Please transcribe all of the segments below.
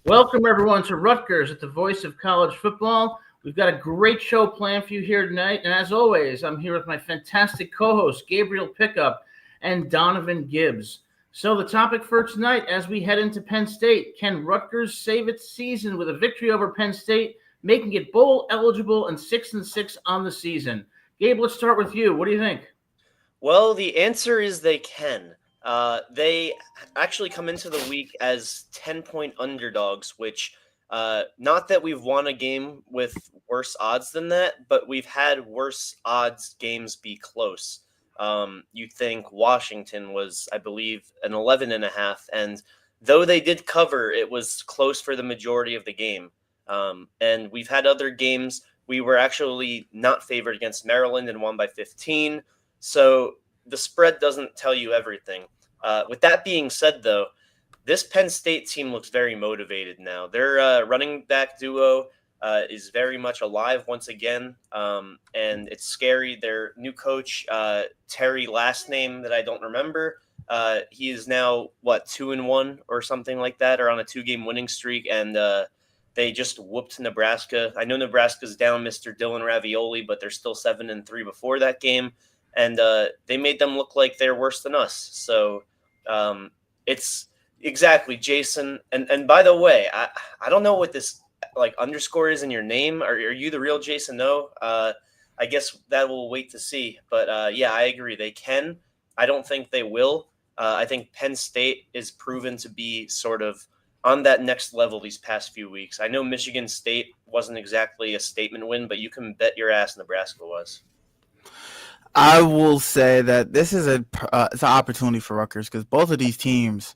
Welcome, everyone, to Rutgers at the voice of college football. We've got a great show planned for you here tonight. And as always, I'm here with my fantastic co hosts, Gabriel Pickup and Donovan Gibbs. So, the topic for tonight, as we head into Penn State, can Rutgers save its season with a victory over Penn State, making it bowl eligible and 6-6 on the season? Gabe, let's start with you. What do you think? Well, the answer is they can. They actually come into the week as 10-point underdogs, which, not that we've won a game with worse odds than that, but we've had worse odds games be close. You think Washington was, I believe, an 11.5, and though they did cover, it was close for the majority of the game. And we've had other games. We were actually not favored against Maryland and won by 15. So the spread doesn't tell you everything. With that being said, though, this Penn State team looks very motivated now. Their running back duo is very much alive once again, and it's scary. Their new coach, Terry, last name that I don't remember, he is now, 2-1 or something like that, or on a 2-game winning streak, and they just whooped Nebraska. I know Nebraska's down Mr. Dylan Ravioli, but they're still 7-3 before that game. And they made them look like they're worse than us. So it's exactly Jason. And by the way, I don't know what this underscore is in your name. Are you the real Jason? No. I guess that we'll wait to see. But yeah, I agree. They can. I don't think they will. I think Penn State is proven to be sort of on that next level these past few weeks. I know Michigan State wasn't exactly a statement win, but you can bet your ass Nebraska was. I will say that this is it's an opportunity for Rutgers because both of these teams,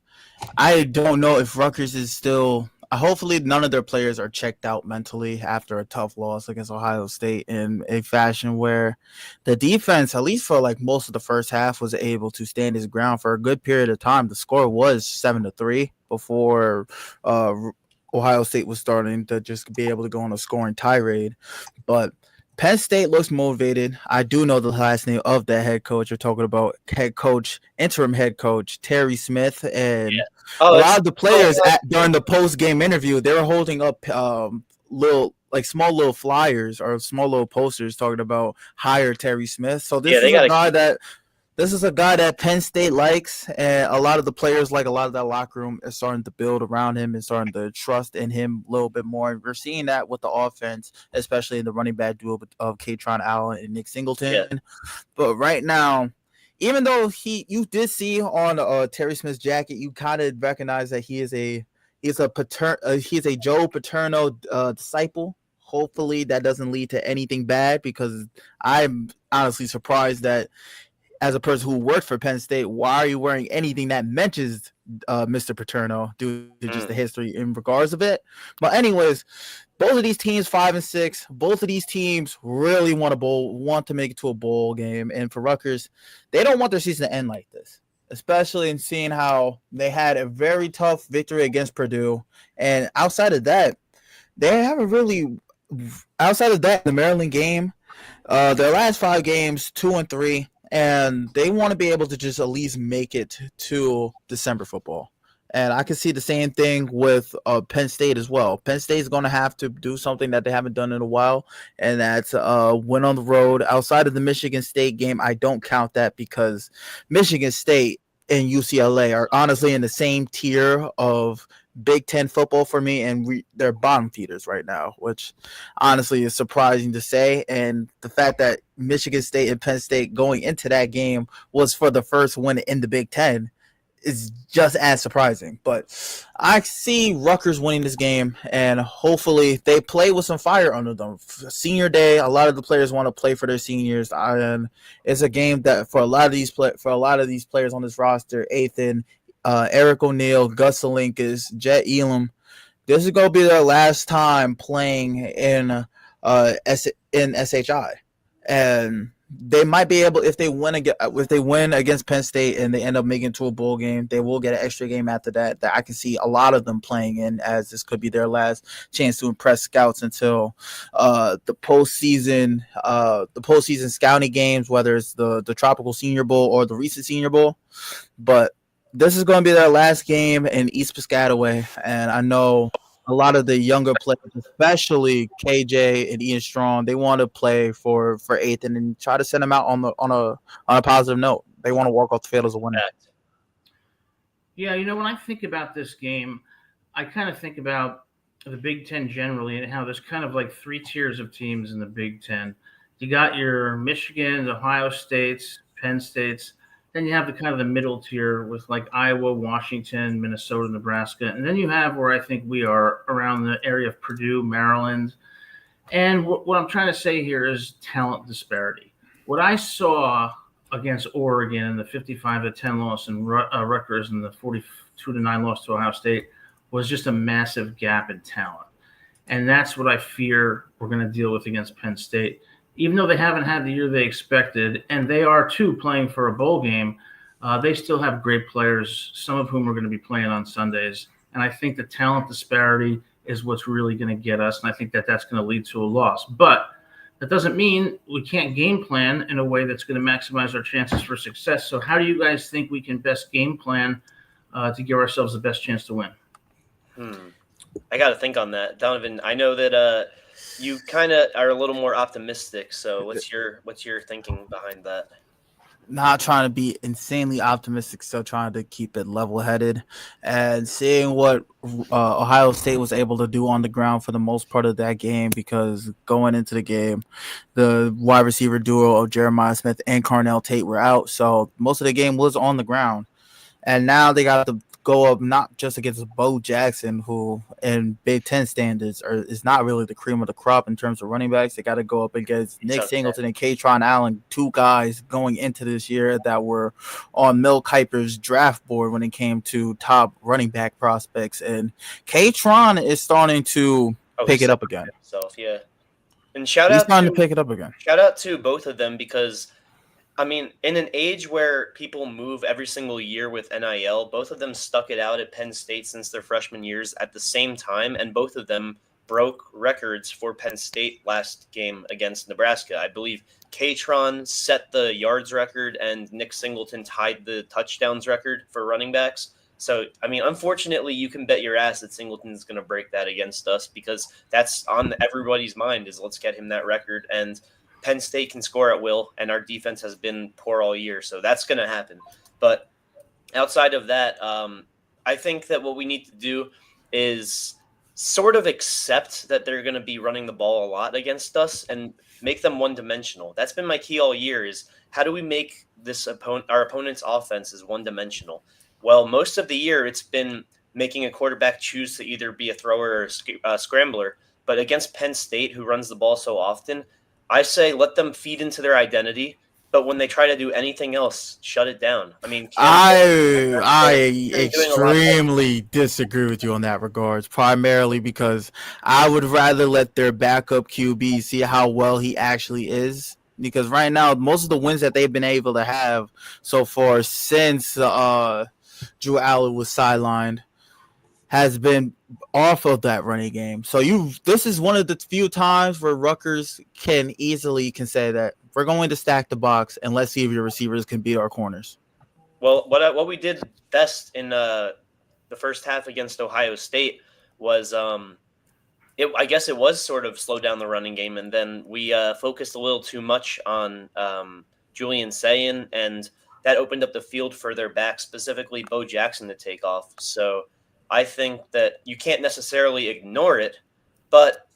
I don't know if Rutgers is still. Hopefully, none of their players are checked out mentally after a tough loss against Ohio State in a fashion where the defense, at least for most of the first half, was able to stand its ground for a good period of time. The score was 7-3 before Ohio State was starting to just be able to go on a scoring tirade, but Penn State looks motivated. I do know the last name of that head coach. You're talking about interim head coach Terry Smith, and a lot of the players during the post game interview, they were holding up small little flyers or small little posters talking about hire Terry Smith. So this is a guy that Penn State likes, and a lot of the players, a lot of that locker room, is starting to build around him and starting to trust in him a little bit more. And we're seeing that with the offense, especially in the running back duo of Katron Allen and Nick Singleton. Yeah. But right now, even though you did see on Terry Smith's jacket, you kind of recognize that he's a Joe Paterno disciple. Hopefully, that doesn't lead to anything bad because I'm honestly surprised that, as a person who worked for Penn State, why are you wearing anything that mentions Mr. Paterno due to just the history in regards of it? But anyways, both of these teams 5-6. Both of these teams really want to make it to a bowl game. And for Rutgers, they don't want their season to end like this, especially in seeing how they had a very tough victory against Purdue. And outside of that, they haven't really. Outside of that, the Maryland game, their last 5 games, 2-3. And they want to be able to just at least make it to December football. And I can see the same thing with Penn State as well. Penn State is going to have to do something that they haven't done in a while, and that's win on the road. Outside of the Michigan State game, I don't count that because Michigan State and UCLA are honestly in the same tier of Big Ten football for me, and they're bottom feeders right now, which honestly is surprising to say. And the fact that Michigan State and Penn State going into that game was for the first win in the Big Ten is just as surprising. But I see Rutgers winning this game, and hopefully they play with some fire under them. Senior day, a lot of the players want to play for their seniors, and it's a game that for a lot of these players on this roster, Ethan, Eric O'Neal, Gus Salinkas, Jet Elam, this is going to be their last time playing in SHI, and they might be able, if they win against Penn State and they end up making it to a bowl game, they will get an extra game after that I can see a lot of them playing in, as this could be their last chance to impress scouts until the postseason scouting games, whether it's the Tropical Senior Bowl or the recent Senior Bowl. But this is going to be their last game in East Piscataway, and I know a lot of the younger players, especially KJ and Ian Strong, they want to play for eighth and then try to send them out on a positive note. They want to walk off the field as a winner. Yeah, when I think about this game, I kind of think about the Big Ten generally and how there's kind of like three tiers of teams in the Big Ten. You got your Michigan, Ohio States, Penn States. Then you have the kind of the middle tier with like Iowa, Washington, Minnesota, Nebraska. And then you have where I think we are around the area of Purdue, Maryland. And what I'm trying to say here is talent disparity. What I saw against Oregon in the 55-10 loss and Rutgers in the 42-9 loss to Ohio State was just a massive gap in talent. And that's what I fear we're going to deal with against Penn State. Even though they haven't had the year they expected, and they are too playing for a bowl game, they still have great players, some of whom are going to be playing on Sundays. And I think the talent disparity is what's really going to get us, and I think that's going to lead to a loss. But that doesn't mean we can't game plan in a way that's going to maximize our chances for success. So how do you guys think we can best game plan to give ourselves the best chance to win? I got to think on that. Donovan, I know that you kind of are a little more optimistic. So what's your thinking behind that? Not trying to be insanely optimistic, still trying to keep it level-headed, and seeing what Ohio State was able to do on the ground for the most part of that game, because going into the game, the wide receiver duo of Jeremiah Smith and Carnell Tate were out, so most of the game was on the ground. And now they got to go up not just against Bo Jackson, who in Big Ten standards is not really the cream of the crop in terms of running backs. They got to go up against Nick Singleton and Katron Allen, two guys going into this year that were on Mel Kiper's draft board when it came to top running back prospects. And Katron is starting to pick it up again. Yeah. And he's starting to pick it up again. Shout out to both of them because I mean, in an age where people move every single year with NIL, both of them stuck it out at Penn State since their freshman years at the same time, and both of them broke records for Penn State last game against Nebraska. I believe Katron set the yards record, and Nick Singleton tied the touchdowns record for running backs. So, I mean, unfortunately, you can bet your ass that Singleton's going to break that against us because that's on everybody's mind is let's get him that record, and Penn State can score at will, and our defense has been poor all year, so that's going to happen. But outside of that, I think that what we need to do is sort of accept that they're going to be running the ball a lot against us and make them one-dimensional. That's been my key all year is how do we make our opponent's offense is one-dimensional? Well, most of the year it's been making a quarterback choose to either be a thrower or a scrambler. But against Penn State, who runs the ball so often, I say let them feed into their identity, but when they try to do anything else, shut it down. I mean, I extremely disagree with you on that regards, primarily because I would rather let their backup QB see how well he actually is. Because right now, most of the wins that they've been able to have so far since Drew Allen was sidelined has been off of that running game. So this is one of the few times where Rutgers can say that we're going to stack the box and let's see if your receivers can beat our corners. Well, what we did best in the first half against Ohio State was I guess it was sort of slow down the running game, and then we focused a little too much on Julian Sayin, and that opened up the field for their back, specifically Bo Jackson, to take off. So I think that you can't necessarily ignore it, but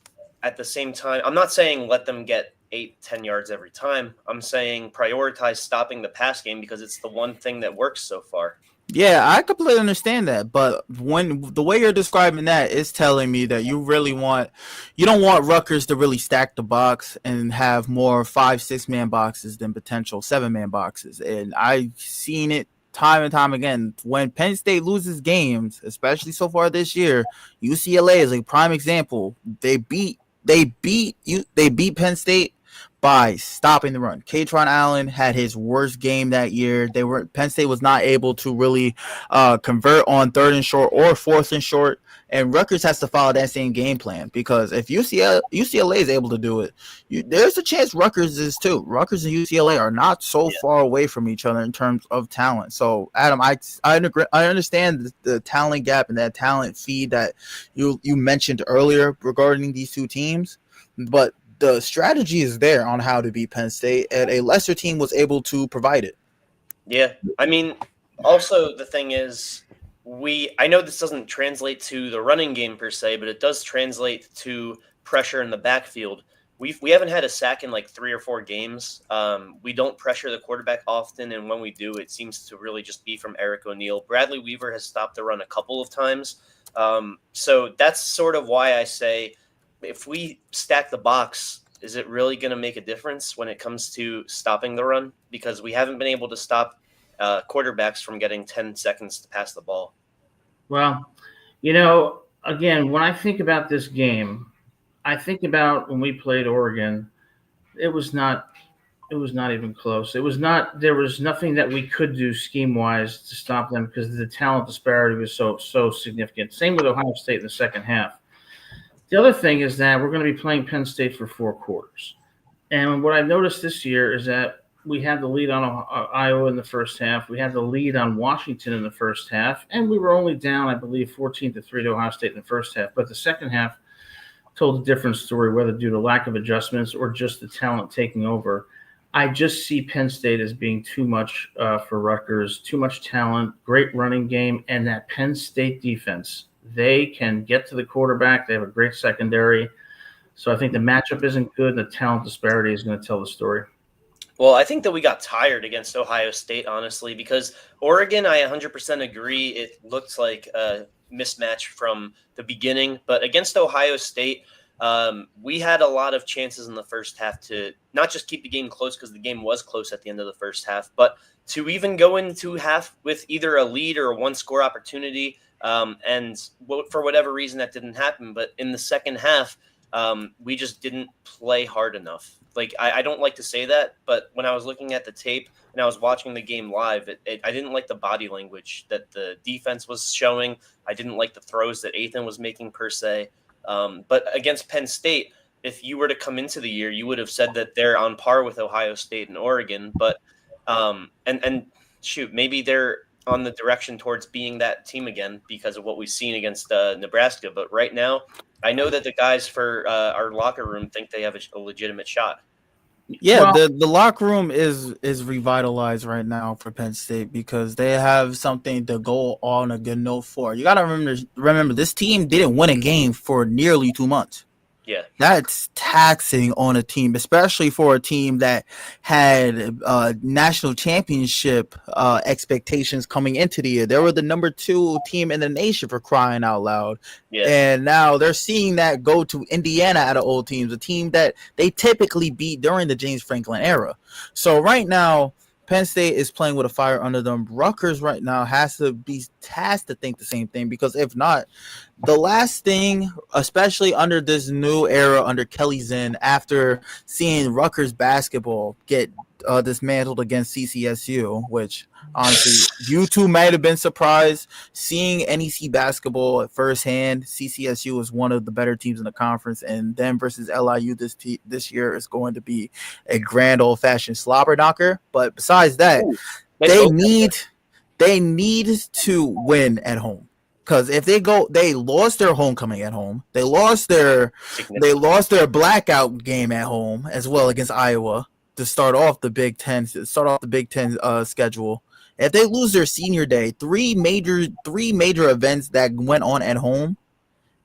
at the same time, I'm not saying let them get 8-10 yards every time. I'm saying prioritize stopping the pass game because it's the one thing that works so far. Yeah, I completely understand that, but when the way you're describing that is telling me that you don't want Rutgers to really stack the box and have more 5-6 man boxes than potential 7-man boxes. And I've seen it time and time again. When Penn State loses games, especially so far this year, UCLA is a prime example. They beat Penn State by stopping the run. Katron Allen had his worst game that year. Penn State was not able to really convert on 3rd and short or 4th and short. And Rutgers has to follow that same game plan, because if UCLA is able to do it, there's a chance Rutgers is too. Rutgers and UCLA are not so far away from each other in terms of talent. So, Adam, I understand the talent gap and that talent feed that you mentioned earlier regarding these two teams, but the strategy is there on how to beat Penn State, and a lesser team was able to provide it. Yeah, I mean, also the thing is, I know this doesn't translate to the running game per se, but it does translate to pressure in the backfield. We haven't had a sack in like 3 or 4 games. We don't pressure the quarterback often, and when we do, it seems to really just be from Eric O'Neill. Bradley Weaver has stopped the run a couple of times. So that's sort of why I say, if we stack the box, is it really going to make a difference when it comes to stopping the run? Because we haven't been able to stop quarterbacks from getting 10 seconds to pass the ball. Well, again, when I think about this game, I think about when we played Oregon. It was not even close. There was nothing that we could do scheme-wise to stop them, because the talent disparity was so significant. Same with Ohio State in the second half. The other thing is that we're going to be playing Penn State for 4 quarters. And what I've noticed this year is that we had the lead on Iowa in the first half. We had the lead on Washington in the first half. And we were only down, I believe, 14-3 to Ohio State in the first half. But the second half told a different story, whether due to lack of adjustments or just the talent taking over. I just see Penn State as being too much for Rutgers, too much talent, great running game, and that Penn State defense. They can get to the quarterback. They have a great secondary. So I think the matchup isn't good, and the talent disparity is going to tell the story. Well, I think that we got tired against Ohio State, honestly, because Oregon, I 100% agree. It looked like a mismatch from the beginning. But against Ohio State, we had a lot of chances in the first half to not just keep the game close, because the game was close at the end of the first half, but to even go into half with either a lead or a 1-score opportunity. And for whatever reason, that didn't happen. But in the second half, we just didn't play hard enough. Like, I don't like to say that, but when I was looking at the tape and I was watching the game live, I didn't like the body language that the defense was showing. I didn't like the throws that Ethan was making per se. But against Penn State, if you were to come into the year, you would have said that they're on par with Ohio State and Oregon. But and shoot, maybe they're on the direction towards being that team again because of what we've seen against Nebraska. But right now, I know that the guys for our locker room think they have a legitimate shot. Yeah, well, the locker room is revitalized right now for Penn State, because they have something to go on a good note for. You got to remember this team didn't win a game for nearly 2 months. Yeah, that's taxing on a team, especially for a team that had national championship expectations coming into the year. They were the number 2 team in the nation, for crying out loud. Yeah. And now they're seeing that go to Indiana out of old teams, a team that they typically beat during the James Franklin era. So right now, Penn State is playing with a fire under them. Rutgers right now has to think the same thing, because if not, the last thing, especially under this new era under Kelly Zinn, after seeing Rutgers basketball get dismantled against CCSU, which honestly you two might have been surprised seeing NEC basketball at firsthand. CCSU is one of the better teams in the conference, and them versus LIU this year is going to be a grand old-fashioned slobber knocker. But besides that, they need to win at home. Because if they lost their homecoming at home. They lost their blackout game at home as well against Iowa to start off the Big Ten schedule. If they lose their senior day, three major events that went on at home,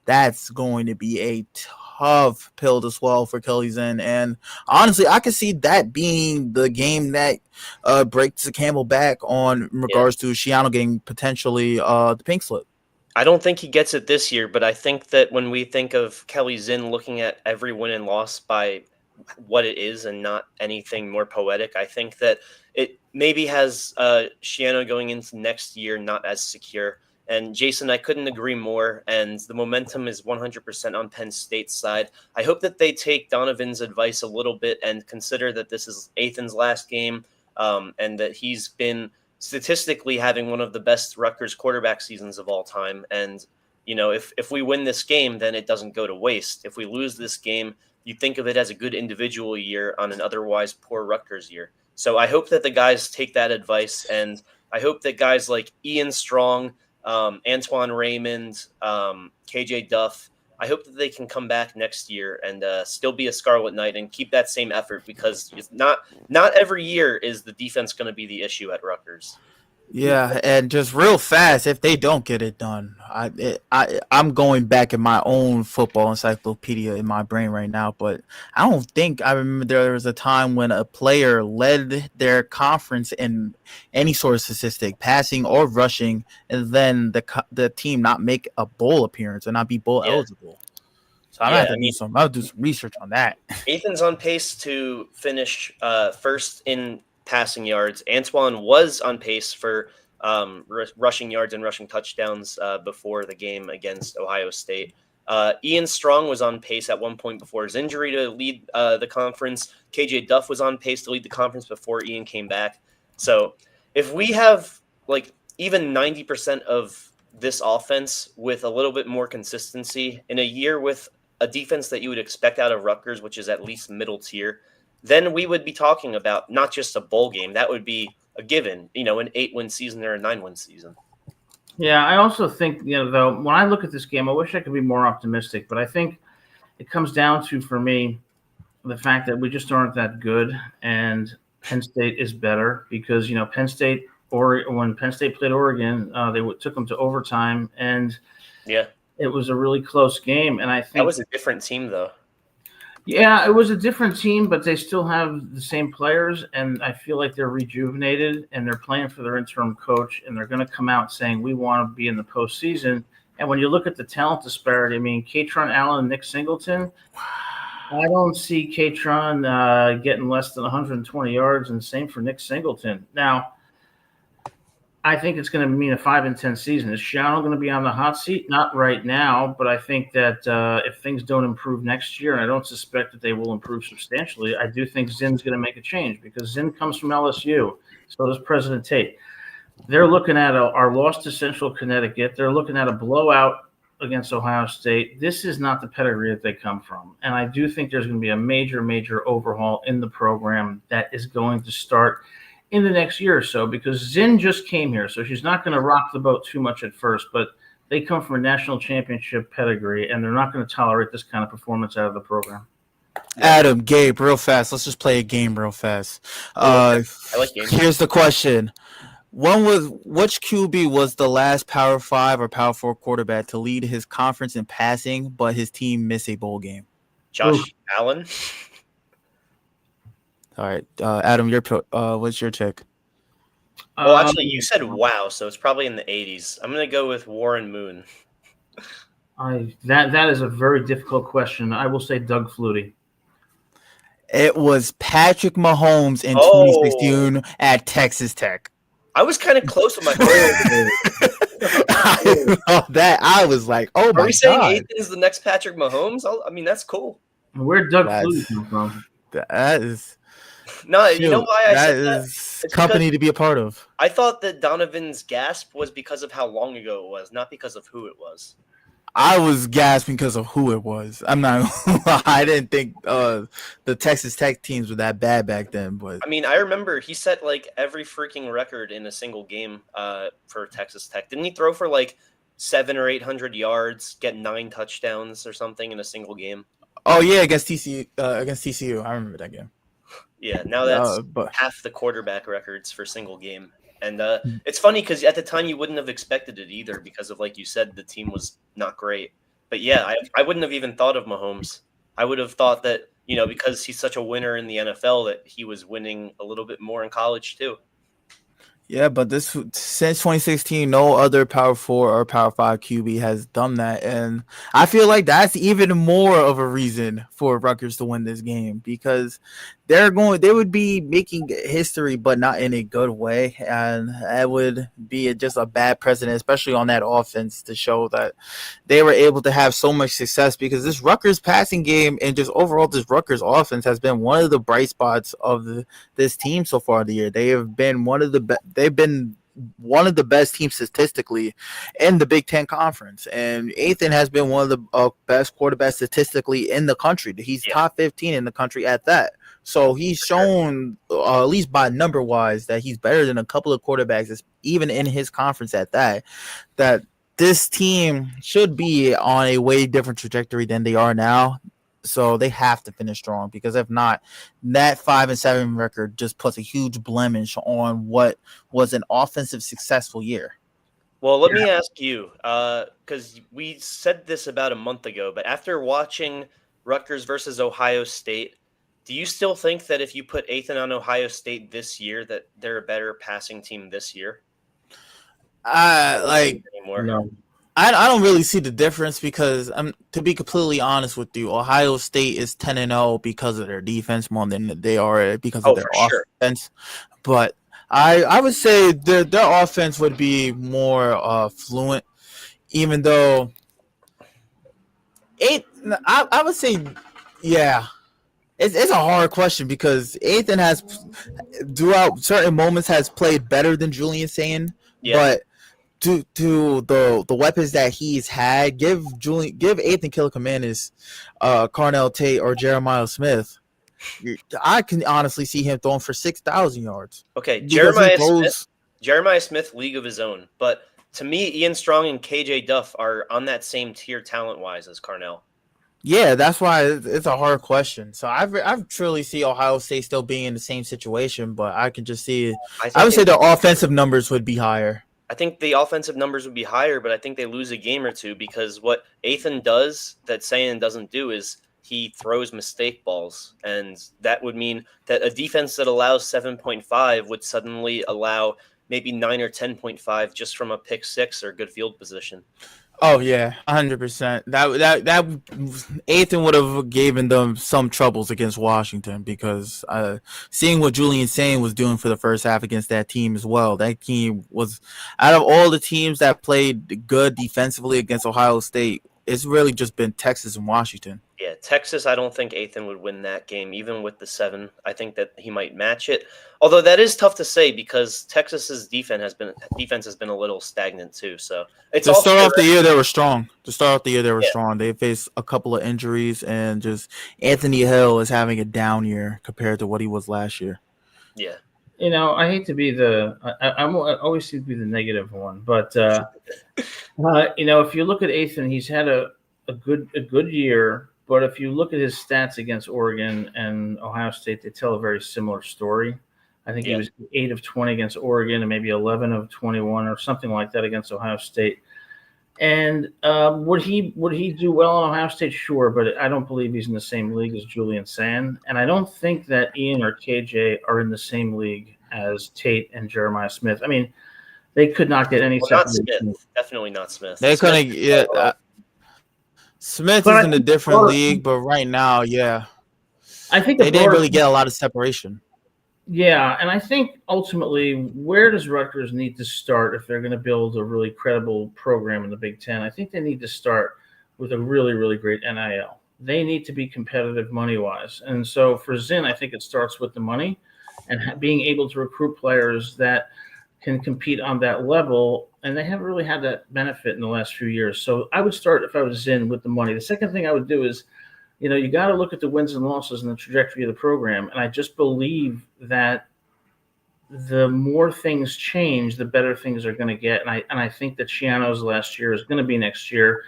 that's going to be a tough pill to swallow for Kelly Zinn. And honestly, I could see that being the game that breaks the camel back in regards to Schiano getting potentially the pink slip. I don't think he gets it this year, but I think that when we think of Kelly Zinn looking at every win and loss by what it is and not anything more poetic, I think that it maybe has Schiano going into next year not as secure. And Jason, I couldn't agree more. And the momentum is 100% on Penn State's side. I hope that they take Donovan's advice a little bit and consider that this is Ethan's last game, and that he's been statistically having one of the best Rutgers quarterback seasons of all time. And, if we win this game, then it doesn't go to waste. If we lose this game, you think of it as a good individual year on an otherwise poor Rutgers year. So I hope that the guys take that advice, and I hope that guys like Ian Strong, Antoine Raymond, KJ Duff, I hope that they can come back next year and still be a Scarlet Knight and keep that same effort, because it's not every year is the defense going to be the issue at Rutgers. Yeah, and just real fast, if they don't get it done, I'm going back in my own football encyclopedia in my brain right now, but I don't think I remember there was a time when a player led their conference in any sort of statistic, passing or rushing, and then the team not make a bowl appearance or not be bowl eligible. So I'll do some research on that. Ethan's on pace to finish first in passing yards. Antoine was on pace for rushing yards and rushing touchdowns before the game against Ohio State. Ian Strong was on pace at one point before his injury to lead the conference. KJ Duff was on pace to lead the conference before Ian came back. So if we have even 90% of this offense with a little bit more consistency in a year with a defense that you would expect out of Rutgers, which is at least middle tier, then we would be talking about not just a bowl game. That would be a given, an 8-win season or a 9-win season. Yeah, I also think, though, when I look at this game, I wish I could be more optimistic, but I think it comes down to, for me, the fact that we just aren't that good, and Penn State is better because, when Penn State played Oregon, they took them to overtime, and it was a really close game. And I think that was a different team, though. Yeah, it was a different team, but they still have the same players, and I feel like they're rejuvenated, and they're playing for their interim coach, and they're going to come out saying, we want to be in the postseason. And when you look at the talent disparity, Katron Allen and Nick Singleton, I don't see Katron getting less than 120 yards, and same for Nick Singleton. Now, I think it's going to mean a 5-10 season. Is Shannon going to be on the hot seat? Not right now, but I think that if things don't improve next year, and I don't suspect that they will improve substantially, I do think Zinn's going to make a change because Zinn comes from LSU. So does President Tate. They're looking at our loss to Central Connecticut. They're looking at a blowout against Ohio State. This is not the pedigree that they come from. And I do think there's going to be a major, major overhaul in the program that is going to start in the next year or so, because Zinn just came here, so she's not going to rock the boat too much at first, but they come from a national championship pedigree, and they're not going to tolerate this kind of performance out of the program. Adam, Gabe, real fast. Let's just play a game real fast. I like games. Here's the question. Which QB was the last Power 5 or Power 4 quarterback to lead his conference in passing, but his team missed a bowl game? Josh Allen. All right, Adam, what's your pick? Well, actually, you said wow, so it's probably in the 80s. I'm going to go with Warren Moon. That is a very difficult question. I will say Doug Flutie. It was Patrick Mahomes in 2016 at Texas Tech. I was kind of close with my I was like, oh my God. Are we saying Ethan is the next Patrick Mahomes? That's cool. Where'd Doug Flutie come from? That is... No, you know why I said that? That is company to be a part of. I thought that Donovan's gasp was because of how long ago it was, not because of who it was. I was gasping because of who it was. I'm not. I didn't think the Texas Tech teams were that bad back then. But I remember he set every freaking record in a single game for Texas Tech. Didn't he throw for 700 or 800 yards, get 9 touchdowns or something in a single game? Oh yeah, against TCU. I remember that game. Yeah, now that's half the quarterback records for single game. And it's funny because at the time you wouldn't have expected it either because of, like you said, the team was not great. But yeah, I wouldn't have even thought of Mahomes. I would have thought that, because he's such a winner in the NFL, that he was winning a little bit more in college too. Yeah, but since 2016, no other Power 4 or Power 5 QB has done that. And I feel like that's even more of a reason for Rutgers to win this game because they would be making history, but not in a good way, and that would be just a bad precedent, especially on that offense, to show that they were able to have so much success, because this Rutgers passing game and just overall this Rutgers offense has been one of the bright spots of this team so far this year. They have been they've been one of the best teams statistically in the Big Ten Conference, and Ethan has been one of the best quarterbacks statistically in the country. He's top 15 in the country at that. So he's shown, at least by number wise, that he's better than a couple of quarterbacks, even in his conference at that. That this team should be on a way different trajectory than they are now. So they have to finish strong, because if not, that 5-7 record just puts a huge blemish on what was an offensive successful year. Well, let me ask you, because we said this about a month ago, but after watching Rutgers versus Ohio State, do you still think that if you put Ethan on Ohio State this year, that they're a better passing team this year? No. I don't really see the difference, because to be completely honest with you, Ohio State is 10-0 because of their defense more than they are because of their offense. Sure. But I would say their offense would be more fluent, even though I would say, yeah. It's a hard question, because Ethan has, throughout certain moments, has played better than Julian Sane, but to the weapons that he's had, give Ethan Killicomanis, Carnell Tate, or Jeremiah Smith. I can honestly see him throwing for 6,000 yards. Okay, Jeremiah Smith, league of his own. But to me, Ian Strong and KJ Duff are on that same tier talent-wise as Carnell. Yeah, that's why it's a hard question. So I truly see Ohio State still being in the same situation, but I can just see it. I would say the offensive numbers would be higher. I think the offensive numbers would be higher, but I think they lose a game or two, because what Ethan does that Sayan doesn't do is he throws mistake balls, and that would mean that a defense that allows 7.5 would suddenly allow maybe 9 or 10.5 just from a pick six or good field position. Oh yeah, 100%. That Ethan would have given them some troubles against Washington, because seeing what Julian Sane was doing for the first half against that team as well. That team was, out of all the teams that played good defensively against Ohio State, it's really just been Texas and Washington. Yeah, Texas, I don't think Ethan would win that game, even with the 7. I think that he might match it. Although that is tough to say, because Texas's defense has been a little stagnant too. So it's to start off the year they were strong. Strong. They faced a couple of injuries, and just Anthony Hill is having a down year compared to what he was last year. Yeah. You know, I hate to be I always seem to be the negative one, but you know, if you look at Ethan, he's had a good year. But if you look at his stats against Oregon and Ohio State, they tell a very similar story. I think he was 8 of 20 against Oregon and maybe 11 of 21 or something like that against Ohio State. And would he do well on Ohio State? Sure, but I don't believe he's in the same league as Julian Sand. And I don't think that Ian or KJ are in the same league as Tate and Jeremiah Smith. I mean, they could not get any separation. Not Smith. Definitely not Smith. They couldn't. Smith is in a different league, but right now, I think they didn't really get a lot of separation. Yeah, and I think ultimately, where does Rutgers need to start if they're going to build a really credible program in the Big Ten? I think they need to start with a really, really great NIL. They need to be competitive money-wise. And so for Zinn, I think it starts with the money and being able to recruit players that can compete on that level, and they haven't really had that benefit in the last few years. So I would start, if I was Zinn, with the money. The second thing I would do is, you know, you got to look at the wins and losses and the trajectory of the program. And I just believe that the more things change, the better things are going to get. And I think that Shiano's last year is going to be next year.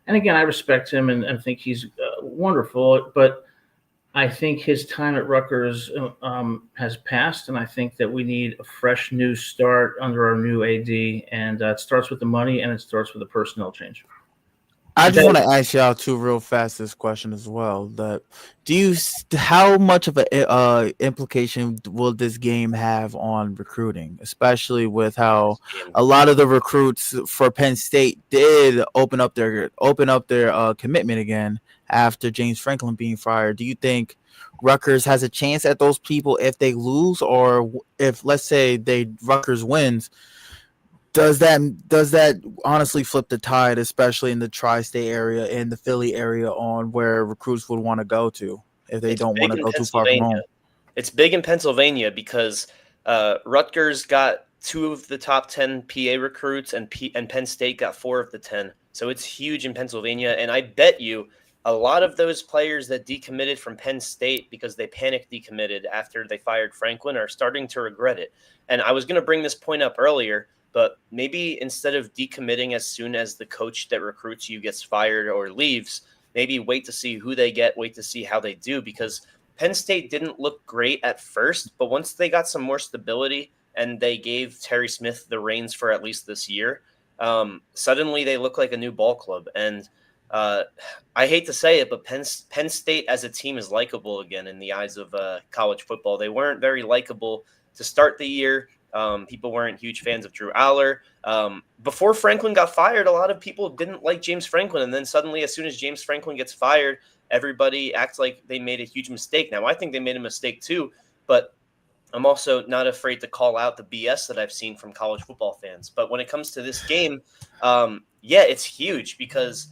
And again, I respect him and think he's wonderful, but I think his time at Rutgers has passed, and I think that we need a fresh new start under our new AD, and it starts with the money and it starts with a personnel change. I just want to ask y'all two real fast this question as well. That how much of an implication will this game have on recruiting, especially with how a lot of the recruits for Penn State did open up their commitment again after James Franklin being fired? Do you think Rutgers has a chance at those people if they lose, or if, let's say, Rutgers wins, does that honestly flip the tide, especially in the tri-state area and the Philly area, on where recruits would want to go to if they It's don't want big to in go too far from Pennsylvania. home? It's big in Pennsylvania because Rutgers got 2 of the top 10 PA recruits, and Penn State got 4 of the 10. So it's huge in Pennsylvania. And I bet you a lot of those players that decommitted from Penn State because they panic decommitted after they fired Franklin are starting to regret it. And I was going to bring this point up earlier, but maybe instead of decommitting as soon as the coach that recruits you gets fired or leaves, maybe wait to see who they get, wait to see how they do, because Penn State didn't look great at first, but once they got some more stability and they gave Terry Smith the reins for at least this year, suddenly they look like a new ball club. And I hate to say it, but Penn State as a team is likable again in the eyes of college football. They weren't very likable to start the year. People weren't huge fans of Drew Aller. Before Franklin got fired, a lot of people didn't like James Franklin. And then suddenly, as soon as James Franklin gets fired, everybody acts like they made a huge mistake. Now, I think they made a mistake too, but I'm also not afraid to call out the BS that I've seen from college football fans. But when it comes to this game, yeah, it's huge because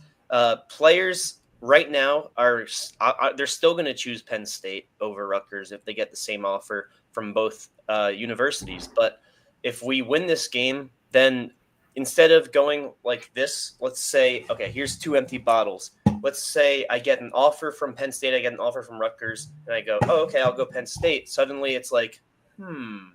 players right now they're still going to choose Penn State over Rutgers if they get the same offer from both universities. But if we win this game, then instead of going like this, let's say, okay, here's 2 empty bottles. Let's say I get an offer from Penn State, I get an offer from Rutgers, and I go, oh, okay, I'll go Penn State. Suddenly it's like, and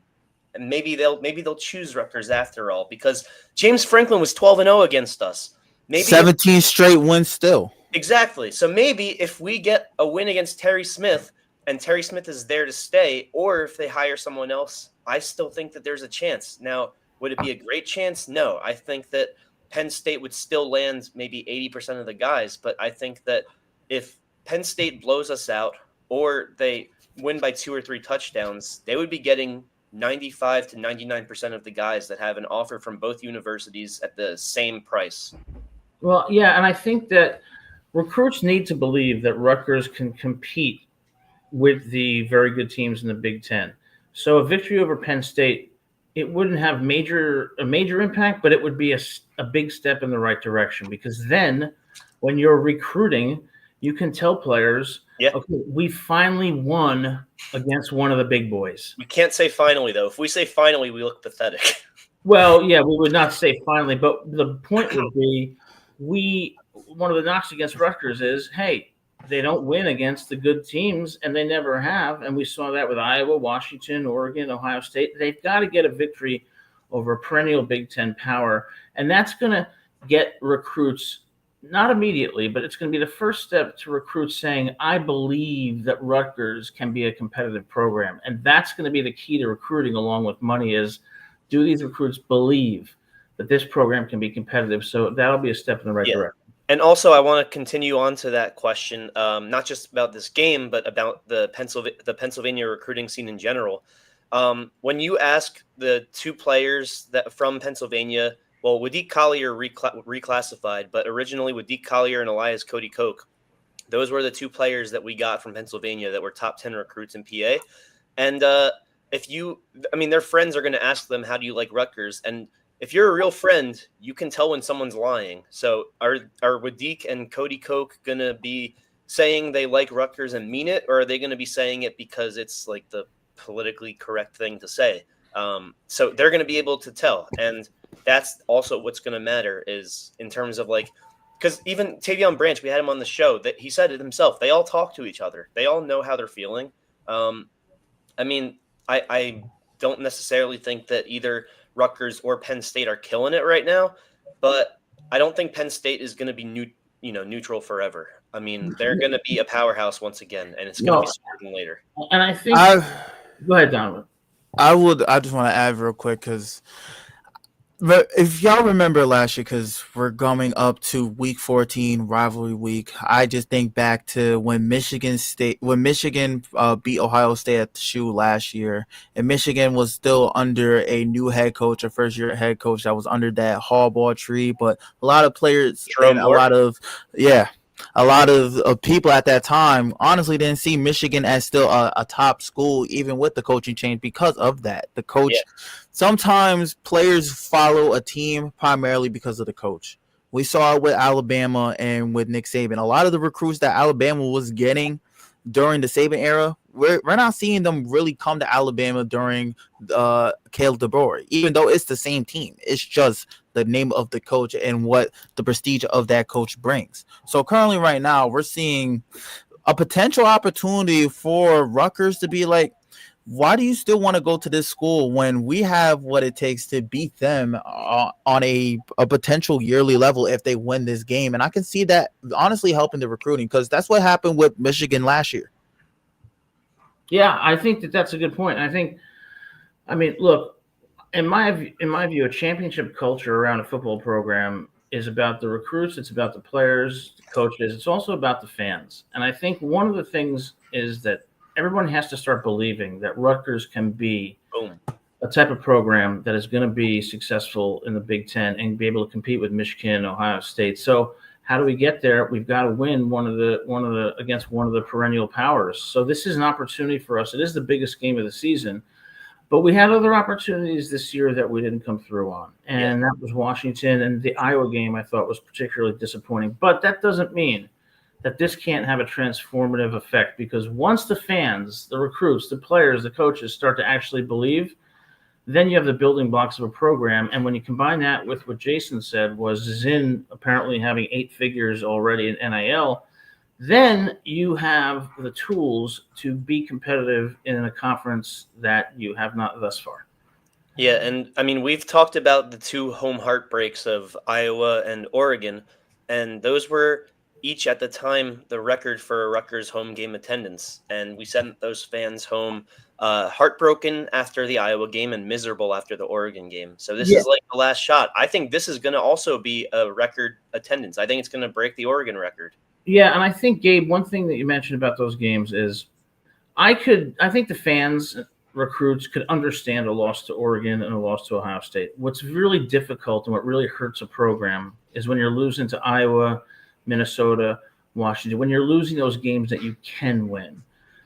maybe they'll choose Rutgers after all, because James Franklin was 12-0 against us. Maybe 17 straight wins still. Exactly. So maybe if we get a win against Terry Smith and Terry Smith is there to stay, or if they hire someone else, I still think that there's a chance. Now, would it be a great chance? No. I think that Penn State would still land maybe 80% of the guys, but I think that if Penn State blows us out or they win by 2 or 3 touchdowns, they would be getting 95 to 99% of the guys that have an offer from both universities at the same price. Well, yeah, and I think that recruits need to believe that Rutgers can compete with the very good teams in the Big Ten. So a victory over Penn State, it wouldn't have a major impact, but it would be a big step in the right direction, because then when you're recruiting, you can tell players, okay, we finally won against one of the big boys. We can't say finally, though. If we say finally, we look pathetic. Well, yeah, we would not say finally, but the point would be one of the knocks against Rutgers is, hey, they don't win against the good teams, and they never have. And we saw that with Iowa, Washington, Oregon, Ohio State. They've got to get a victory over a perennial Big Ten power. And that's going to get recruits, not immediately, but it's going to be the first step to recruits saying, I believe that Rutgers can be a competitive program. And that's going to be the key to recruiting, along with money, is, do these recruits believe that this program can be competitive? So that'll be a step in the right direction. And also, I want to continue on to that question, not just about this game, but about the Pennsylvania recruiting scene in general. When you ask the 2 players that from Pennsylvania, well, Wadiq Collier reclassified, but originally Wadiq Collier and Elias Cody Koch, those were the 2 players that we got from Pennsylvania that were top 10 recruits in PA. And their friends are going to ask them, how do you like Rutgers? And if you're a real friend, you can tell when someone's lying. So are Wadiq and Cody Koch going to be saying they like Rutgers and mean it, or are they going to be saying it because it's like the politically correct thing to say? So they're going to be able to tell. And that's also what's going to matter, is in terms of like, because even Tavion Branch, we had him on the show, that he said it himself. They all talk to each other. They all know how they're feeling. I don't necessarily think that either Rutgers or Penn State are killing it right now, but I don't think Penn State is going to be neutral forever. I mean, they're going to be a powerhouse once again, and it's going to be starting later. And I think go ahead, Donovan. I just want to add real quick, because if y'all remember last year, because we're coming up to week 14, rivalry week, I just think back to when Michigan beat Ohio State at the shoe last year, and Michigan was still under a new head coach, a first-year head coach that was under that Harbaugh tree, but a lot of players and a a lot of people at that time honestly didn't see Michigan as still a top school, even with the coaching change because of that. The coach, Yeah. sometimes players follow a team primarily because of the coach. We saw it with Alabama and with Nick Saban. A lot of the recruits that Alabama was getting during the Saban era, we're not seeing them really come to Alabama during Caleb DeBoer, even though it's the same team. It's just the name of the coach and what the prestige of that coach brings. So currently right now, we're seeing a potential opportunity for Rutgers to be like, why do you still want to go to this school when we have what it takes to beat them on a potential yearly level if they win this game? And I can see that honestly helping the recruiting, because that's what happened with Michigan last year. Yeah, I think that's a good point. I mean, look, in my view, a championship culture around a football program is about the recruits, it's about the players, the coaches, it's also about the fans. And I think one of the things is that everyone has to start believing that Rutgers can be a type of program that is going to be successful in the Big Ten and be able to compete with Michigan and Ohio State. So how do we get there? We've got to win against one of the perennial powers. So this is an opportunity for us. It is the biggest game of the season. But we had other opportunities this year that we didn't come through on, and that was Washington, and the Iowa game I thought was particularly disappointing. But that doesn't mean that this can't have a transformative effect, because once the fans, the recruits, the players, the coaches start to actually believe, then you have the building blocks of a program. And when you combine that with what Jason said was Zinn apparently having 8 figures already in NIL, then you have the tools to be competitive in a conference that you have not thus far. Yeah, and I mean, we've talked about the 2 home heartbreaks of Iowa and Oregon, and those were each at the time the record for a Rutgers home game attendance. And we sent those fans home heartbroken after the Iowa game and miserable after the Oregon game. So this is like the last shot. I think this is going to also be a record attendance. I think it's going to break the Oregon record. Yeah, and I think, Gabe, one thing that you mentioned about those games is I think the fans, recruits could understand a loss to Oregon and a loss to Ohio State. What's really difficult and what really hurts a program is when you're losing to Iowa, Minnesota, Washington, when you're losing those games that you can win.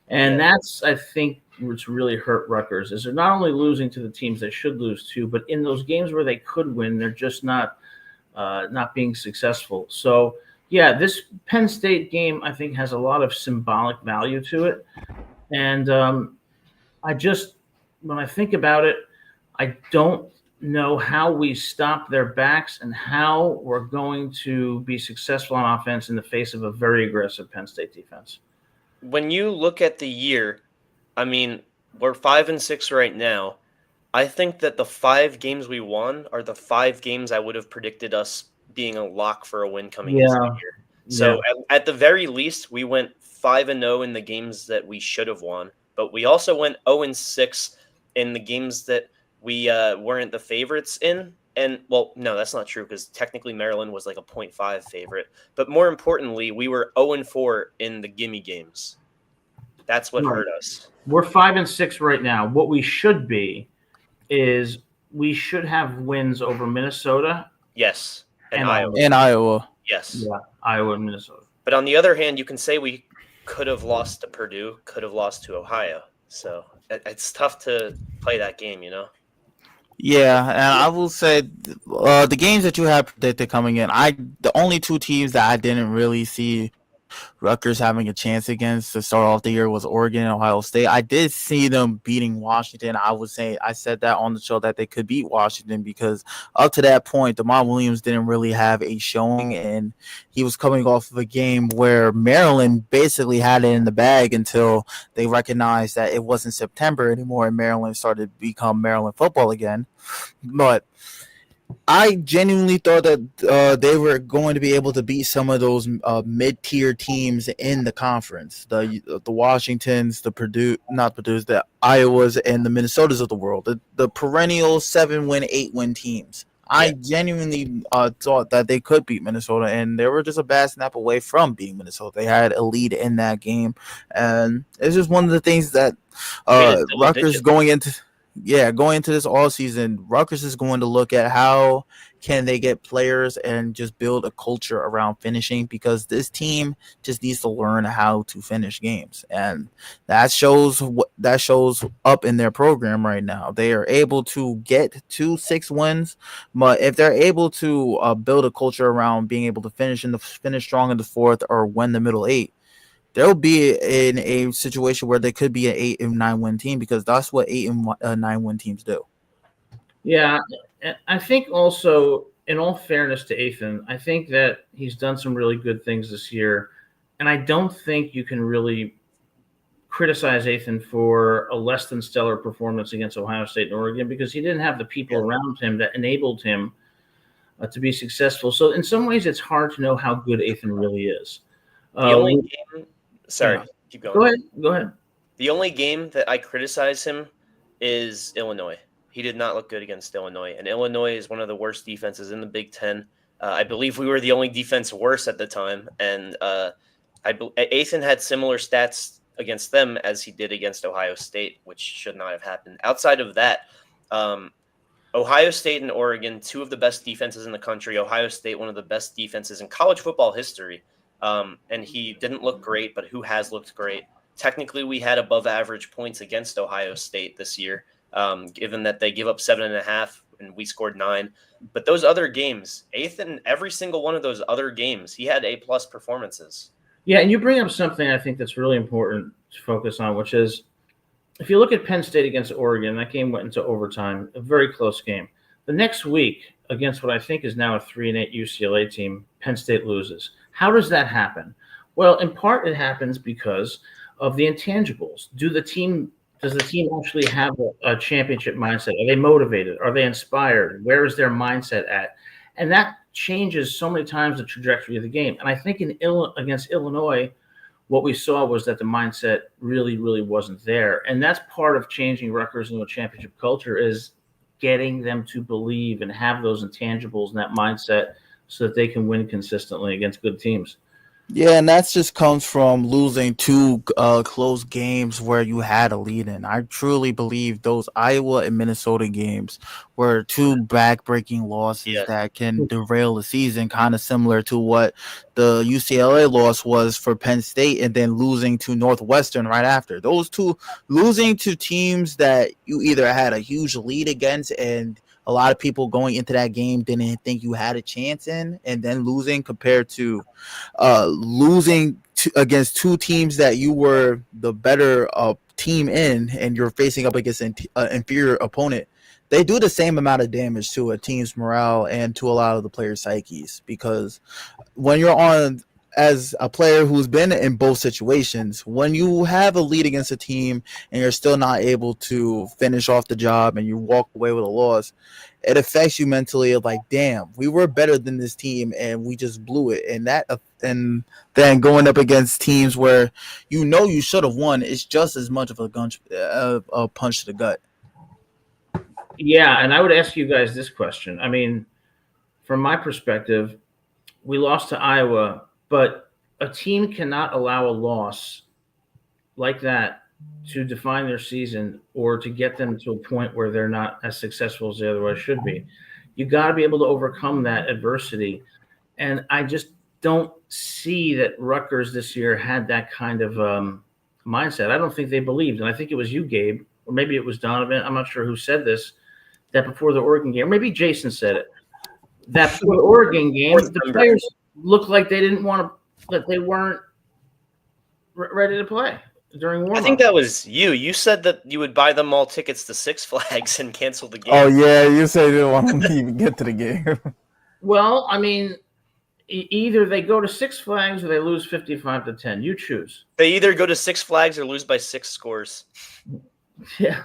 And that's, I think, what's really hurt Rutgers, is they're not only losing to the teams they should lose to, but in those games where they could win, they're just not being successful. So, yeah, this Penn State game, I think, has a lot of symbolic value to it. And when I think about it, I don't know how we stop their backs and how we're going to be successful on offense in the face of a very aggressive Penn State defense. When you look at the year, I mean, we're 5-6 right now. I think that the 5 games we won are the 5 games I would have predicted us being a lock for a win coming into the year. So at the very least, we went 5-0 in the games that we should have won, but we also went 0-6 in the games that we weren't the favorites in. And, well, no, that's not true, because technically Maryland was like a 0.5 favorite. But more importantly, we were 0-4 in the gimme games. That's what hurt us. We're 5-6 right now. What we should be is we should have wins over Minnesota. Yes. And Iowa. And Iowa. Yes. Yeah, Iowa and Minnesota. But on the other hand, you can say we could have lost to Purdue, could have lost to Ohio. So it's tough to play that game, you know? Yeah, and I will say the games that you have predicted coming in, the only 2 teams that I didn't really see Rutgers having a chance against to start off the year was Oregon and Ohio State. I did see them beating Washington. I said that on the show that they could beat Washington, because up to that point, DeMar Williams didn't really have a showing, and he was coming off of a game where Maryland basically had it in the bag until they recognized that it wasn't September anymore and Maryland started to become Maryland football again. But I genuinely thought that they were going to be able to beat some of those mid-tier teams in the conference, the Washingtons, the Iowas, and the Minnesotas of the world, the perennial 7-win, 8-win teams. I genuinely thought that they could beat Minnesota, and they were just a bad snap away from beating Minnesota. They had a lead in that game, and it's just one of the things that Rutgers going into this all season, Rutgers is going to look at how can they get players and just build a culture around finishing? Because this team just needs to learn how to finish games, and that shows up in their program right now. They are able to get to 6 wins, but if they're able to build a culture around being able to finish strong in the fourth or win the middle eight, they'll be in a situation where they could be an 8 and 9 win team, because that's what 8 and 9 win teams do. Yeah, I think also, in all fairness to Ethan, I think that he's done some really good things this year, and I don't think you can really criticize Ethan for a less than stellar performance against Ohio State and Oregon, because he didn't have the people around him that enabled him to be successful. So in some ways, it's hard to know how good Ethan really is. The only game, sorry, keep going. Go ahead. The only game that I criticize him is Illinois. He did not look good against Illinois, and Illinois is one of the worst defenses in the Big Ten. I believe we were the only defense worse at the time, and Ethan had similar stats against them as he did against Ohio State, which should not have happened. Outside of that, Ohio State and Oregon, two of the best defenses in the country. Ohio State, one of the best defenses in college football history. And he didn't look great, but who has looked great? Technically, we had above average points against Ohio State this year, given that they give up 7.5 and we scored 9. But those other games, Ethan, every single one of those other games, he had A+ performances. Yeah, and you bring up something I think that's really important to focus on, which is, if you look at Penn State against Oregon, that game went into overtime, a very close game. The next week, against what I think is now a 3-8 UCLA team, Penn State loses. How does that happen? Well, in part, it happens because of the intangibles. Does the team actually have a championship mindset? Are they motivated? Are they inspired? Where is their mindset at? And that changes so many times the trajectory of the game. And I think against Illinois, what we saw was that the mindset really, really wasn't there. And that's part of changing Rutgers into a championship culture, is getting them to believe and have those intangibles and that mindset so that they can win consistently against good teams. Yeah, and that just comes from losing 2 close games where you had a lead in. I truly believe those Iowa and Minnesota games were 2 back-breaking losses that can derail the season, kind of similar to what the UCLA loss was for Penn State, and then losing to Northwestern right after. Those 2, losing to teams that you either had a huge lead against and a lot of people going into that game didn't think you had a chance in, and then losing, compared to losing against 2 teams that you were the better team in, and you're facing up against an inferior opponent. They do the same amount of damage to a team's morale and to a lot of the players' psyches, because when you're on as a player who's been in both situations, when you have a lead against a team and you're still not able to finish off the job and you walk away with a loss, it affects you mentally of like, damn, we were better than this team and we just blew it. And then going up against teams where you should have won, it's just as much of a punch to the gut. Yeah, and I would ask you guys this question. I mean, from my perspective, we lost to Iowa, but a team cannot allow a loss like that to define their season or to get them to a point where they're not as successful as they otherwise should be. You got to be able to overcome that adversity. And I just don't see that Rutgers this year had that kind of mindset. I don't think they believed. And I think it was you, Gabe, or maybe it was Donovan. I'm not sure who said this, that before the Oregon game, or maybe Jason said it, that before the Oregon game, the players looked like they didn't want to, that they weren't ready to play during warm-up. I think that was you. You said that you would buy them all tickets to Six Flags and cancel the game. Oh, yeah, you said you didn't want them to even get to the game. Well, I mean, either they go to Six Flags or they lose 55-10. You choose. They either go to Six Flags or lose by 6 scores. Yeah.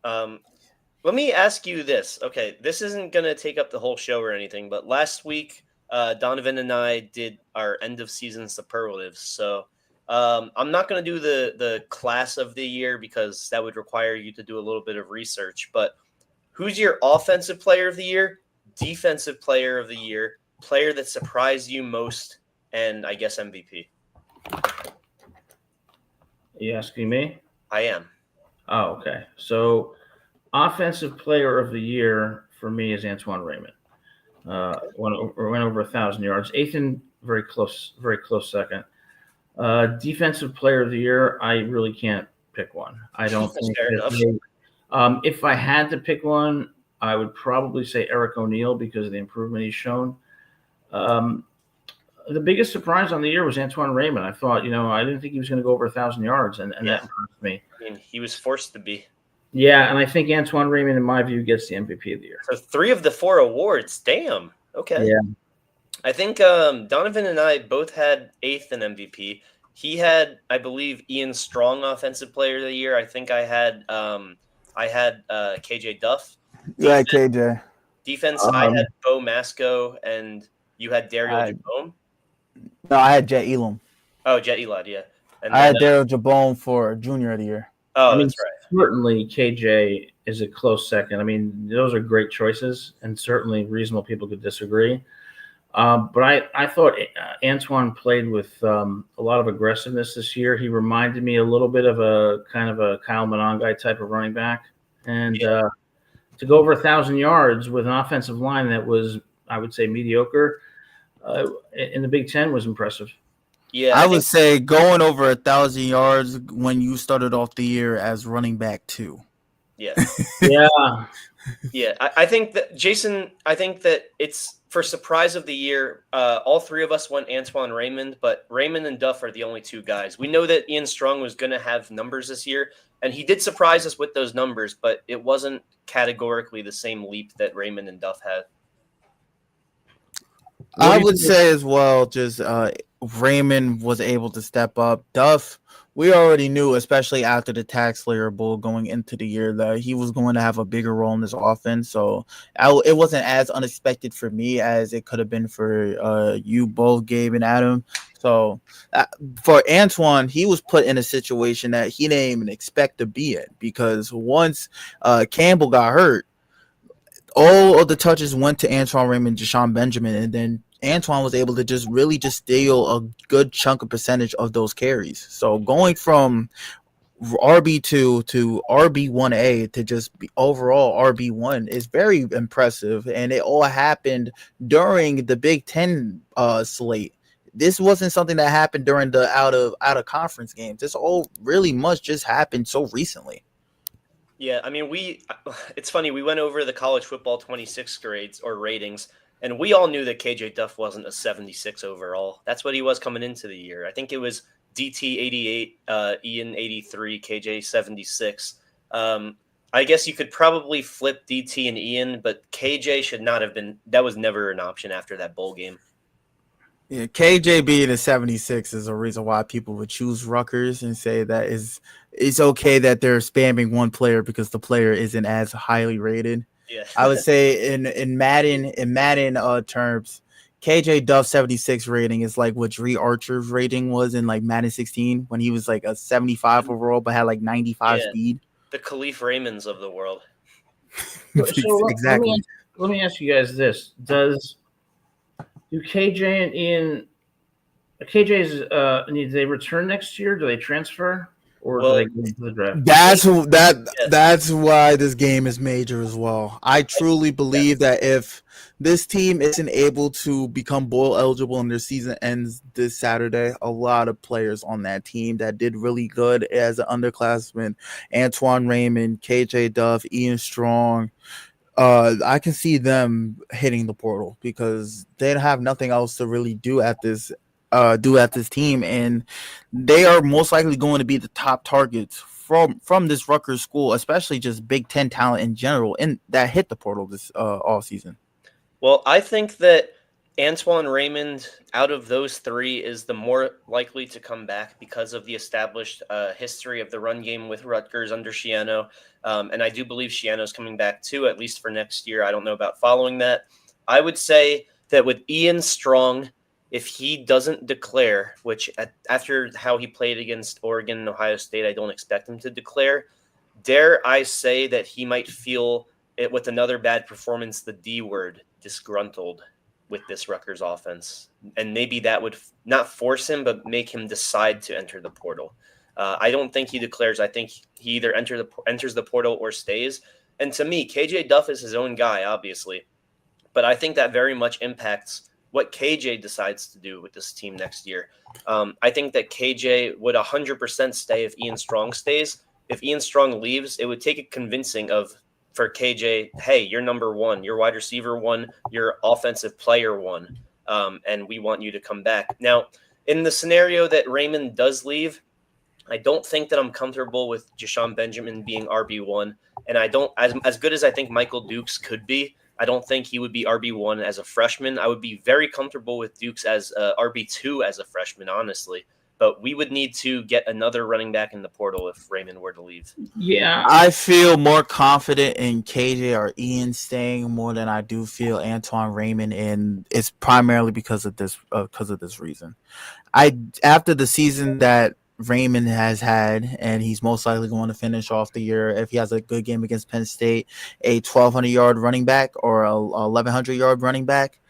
Let me ask you this. Okay, this isn't going to take up the whole show or anything, but last week, Donovan and I did our end-of-season superlatives. So I'm not going to do the class of the year because that would require you to do a little bit of research. But who's your offensive player of the year, defensive player of the year, player that surprised you most, and I guess MVP? Are you asking me? I am. Oh, okay. So offensive player of the year for me is Antoine Raymond. went over 1,000 yards. Ethan, very close second. Defensive player of the year, I really can't pick one. I don't think Fair enough. if I had to pick one, I would probably say Eric O'Neal because of the improvement he's shown. The biggest surprise on the year was Antoine Raymond. I thought, I didn't think he was going to go over 1,000 yards, and Yeah. that impressed me. I mean, he was forced to be. Yeah, and I think Antoine Raymond, in my view, gets the MVP of the year. So 3 of the 4 awards. Damn. Okay. Yeah. I think Donovan and I both had 8th in MVP. He had, I believe, Ian Strong Offensive Player of the Year. I think I had KJ Duff. Yeah, KJ. Defense, I had Bo Masco, and you had Daryl Jabone. No, I had Jet Elam. Oh, Jet Elad, yeah. And I had Daryl Jabone for Junior of the Year. Oh, that's right. Certainly, KJ is a close second. I mean, those are great choices, and certainly reasonable people could disagree. But I thought Antoine played with a lot of aggressiveness this year. He reminded me a little bit of a kind of a Kyle Monangai type of running back. And to go over 1,000 yards with an offensive line that was, I would say, mediocre in the Big Ten was impressive. Yeah, I would say going over 1,000 yards when you started off the year as running back 2. Yeah. Yeah. Yeah. I think that, Jason, it's for surprise of the year. All 3 of us went Antoine Raymond, but Raymond and Duff are the only 2 guys. We know that Ian Strong was going to have numbers this year, and he did surprise us with those numbers, but it wasn't categorically the same leap that Raymond and Duff had. I would say as well, just Raymond was able to step up. Duff, we already knew, especially after the Tax Slayer Bowl going into the year, that he was going to have a bigger role in this offense. So it wasn't as unexpected for me as it could have been for you both, Gabe and Adam. So for Antoine, he was put in a situation that he didn't even expect to be in, because once Campbell got hurt, all of the touches went to Antoine Raymond, Jashawn Benjamin, and then Antoine was able to just steal a good chunk of percentage of those carries. So going from RB2 to RB1A to just be overall RB1 is very impressive, and it all happened during the Big Ten slate. This wasn't something that happened during the out of conference games. This all really much just happened so recently. Yeah, I mean, it's funny, we went over the college football 26 grades or ratings, and we all knew that KJ Duff wasn't a 76 overall. That's what he was coming into the year. I think it was DT 88, Ian 83, KJ 76. I guess you could probably flip DT and Ian, but KJ should not have been. That was never an option after that bowl game. Yeah, KJ being a 76 is a reason why people would choose Rutgers and say that it's okay that they're spamming one player because the player isn't as highly rated. Yeah. I would say in Madden terms, KJ Duff 76 rating is like what Dree Archer's rating was in like Madden 16 when he was like a 75 overall but had like 95 speed. The Khalif Raymonds of the world. So exactly. Let me ask you guys this: Do KJ and Ian? KJ's do they return next year? Do they transfer? Or do they go into the draft? That's why this game is major as well. I truly believe that if this team isn't able to become bowl eligible and their season ends this Saturday, a lot of players on that team that did really good as an underclassman, Antoine Raymond, KJ Duff, Ian Strong, I can see them hitting the portal because they have nothing else to really do at this team, and they are most likely going to be the top targets from this Rutgers school, especially just Big Ten talent in general, and that hit the portal this all season. Well, I think that Antoine Raymond, out of those 3, is the more likely to come back because of the established history of the run game with Rutgers under Schiano, and I do believe Schiano's coming back too, at least for next year. I don't know about following that. I would say that with Ian Strong, if he doesn't declare, which after how he played against Oregon and Ohio State, I don't expect him to declare, dare I say that he might feel it with another bad performance, the D word, disgruntled with this Rutgers offense. And maybe that would not force him, but make him decide to enter the portal. I don't think he declares. I think he either enters the portal or stays. And to me, KJ Duff is his own guy, obviously. but I think that very much impacts what KJ decides to do with this team next year. I think that KJ would 100% stay if Ian Strong stays. If Ian Strong leaves, it would take a convincing for KJ, hey, you're number one, you're wide receiver one, you're offensive player one, and we want you to come back. Now, in the scenario that Raymond does leave, I don't think that I'm comfortable with Jashawn Benjamin being RB1, and I don't, as good as I think Michael Dukes could be, I don't think he would be RB1 as a freshman. I would be very comfortable with Dukes as RB2 as a freshman, honestly. But we would need to get another running back in the portal if Raymond were to leave. Yeah. I feel more confident in KJ or Ian staying more than I do feel Antoine Raymond, and it's primarily because of this reason. After the season that Raymond has had, and he's most likely going to finish off the year if he has a good game against Penn State, a 1,200-yard running back or a 1,100-yard running back.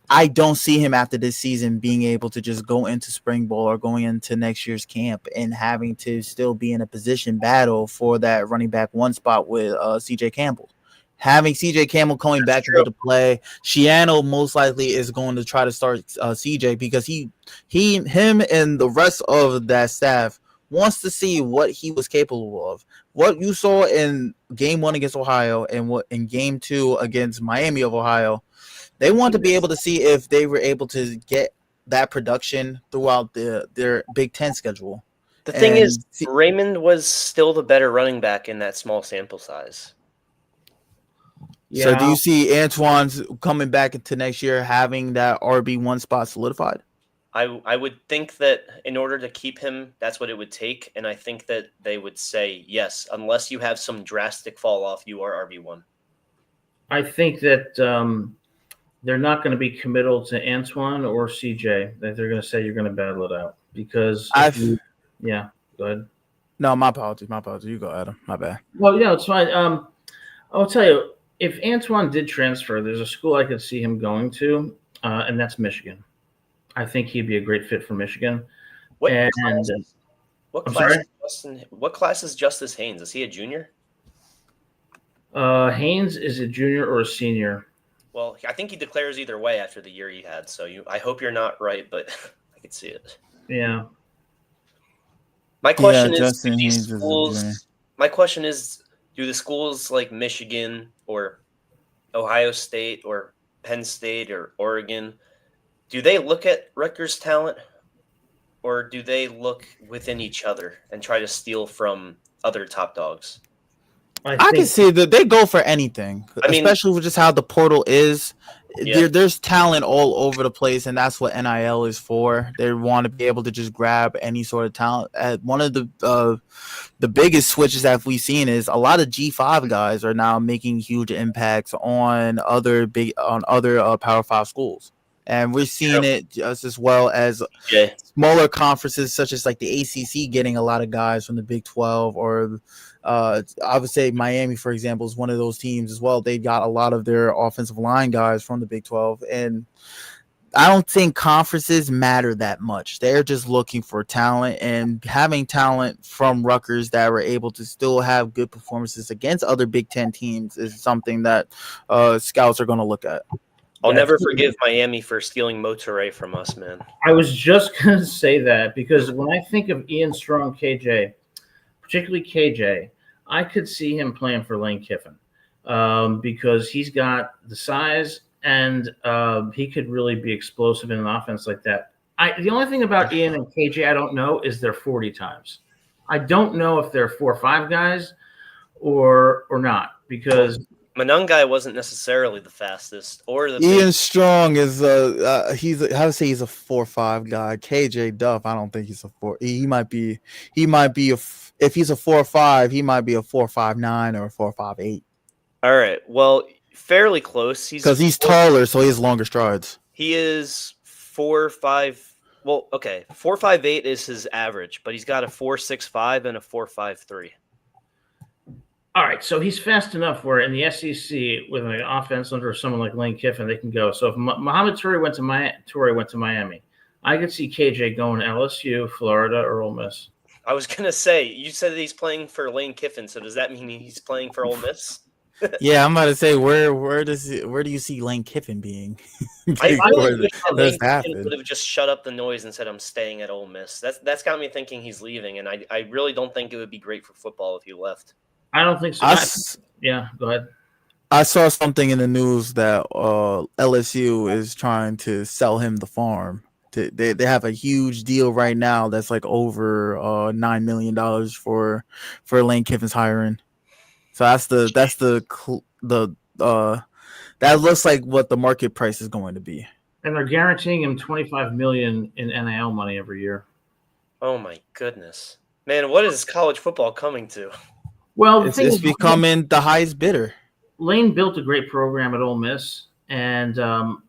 I don't see him after this season being able to just go into spring ball or going into next year's camp and having to still be in a position battle for that running back one spot with CJ Campbell. Having CJ Campbell coming back into the play, Shiano most likely is going to try to start CJ because him and the rest of that staff wants to see what he was capable of. What you saw in game 1 against Ohio and what in game 2 against Miami of Ohio, they want to be able to see if they were able to get that production throughout their Big Ten schedule. The thing is, Raymond was still the better running back in that small sample size. Yeah. So do you see Antoine's coming back into next year having that RB1 spot solidified? I would think that in order to keep him, that's what it would take. And I think that they would say, yes, unless you have some drastic fall off, you are RB1. I think that they're not going to be committal to Antoine or CJ. That they're going to say you're going to battle it out because yeah, go ahead. No, my apologies. You go, Adam. My bad. Well, yeah, it's fine. I'll tell you, if Antoine did transfer, there's a school I could see him going to, and that's Michigan. I think he'd be a great fit for Michigan. What class is Justice Haynes? Is he a junior? Haynes is a junior or a senior. Well, I think he declares either way after the year he had. So I hope you're not right, but I can see it. Yeah. My question is, do the schools like Michigan or Ohio State or Penn State or Oregon, do they look at Rutgers' talent, or do they look within each other and try to steal from other top dogs? I can see that they go for anything, especially with just how the portal is. Yeah. There's talent all over the place, and that's what NIL is for. They want to be able to just grab any sort of talent. One of the biggest switches that we've seen is a lot of G5 guys are now making huge impacts on other Power 5 schools. And we're seeing it just as well as smaller conferences such as like the ACC getting a lot of guys from the Big 12, or I would say Miami, for example, is one of those teams as well. They got a lot of their offensive line guys from the Big 12. And I don't think conferences matter that much. They're just looking for talent, and having talent from Rutgers that were able to still have good performances against other Big Ten teams is something that scouts are going to look at. I'll never forgive Miami for stealing Motoré from us, man. I was just going to say that because when I think of Ian Strong, KJ, particularly KJ, I could see him playing for Lane Kiffin because he's got the size and he could really be explosive in an offense like that. The only thing about Ian and KJ I don't know is their 40 times. I don't know if they're 4.5 guys or not because – Manungai wasn't necessarily the fastest, or the Ian Strong is he's a 4.5 guy. KJ Duff, I don't think he's a 4. He might be if he's a 4.5, he might be a 4.59 or a 4.58. All right, well, fairly close. Because he's taller, so he has longer strides. He is 4.5. Well, okay, 4.58 is his average, but he's got a 4.65 and a 4.53. All right, so he's fast enough where in the SEC with an offense under someone like Lane Kiffin, they can go. So if Muhammad Toure went to Miami, I could see KJ going to LSU, Florida, or Ole Miss. I was gonna say, you said that he's playing for Lane Kiffin, so does that mean he's playing for Ole Miss? Yeah, I'm about to say where do you see Lane Kiffin being? I really before wish that this Lane Kiffin would happened? have just shut up the noise and said, "I'm staying at Ole Miss." That's got me thinking he's leaving, and I really don't think it would be great for football if he left. I don't think so. I, s- Yeah, go ahead. I saw something in the news that LSU is trying to sell him the farm. They have a huge deal right now that's like over $9 million for Lane Kiffin's hiring. So that looks like what the market price is going to be. And they're guaranteeing him $25 million in NIL money every year. Oh my goodness, man! What is college football coming to? Well, the It's thing it's is, becoming the highest bidder. Lane built a great program at Ole Miss, and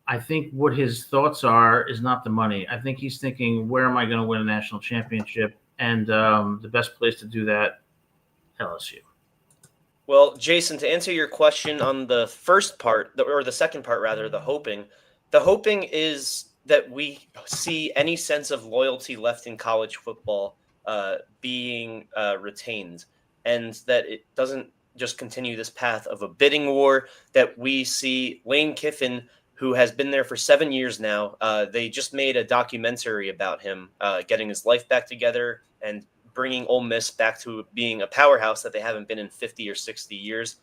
I think what his thoughts are is not the money. I think he's thinking, where am I going to win a national championship? And the best place to do that, LSU. Well, Jason, to answer your question on the first part, or the second part rather, the hoping is that we see any sense of loyalty left in college football being retained, and that it doesn't just continue this path of a bidding war. That we see Lane Kiffin, who has been there for 7 years now. They just made a documentary about him getting his life back together and bringing Ole Miss back to being a powerhouse that they haven't been in 50 or 60 years.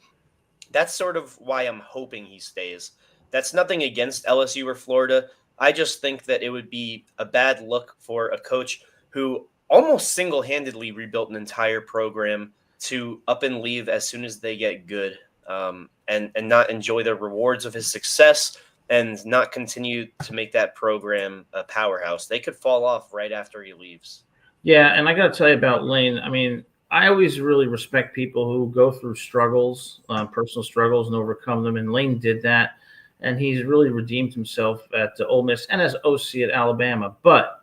That's sort of why I'm hoping he stays. That's nothing against LSU or Florida. I just think that it would be a bad look for a coach who almost single-handedly rebuilt an entire program to up and leave as soon as they get good, and not enjoy the rewards of his success and not continue to make that program a powerhouse. They could fall off right after he leaves. Yeah, and I got to tell you about Lane. I mean, I always really respect people who go through struggles, personal struggles, and overcome them. And Lane did that, and he's really redeemed himself at Ole Miss and as OC at Alabama. But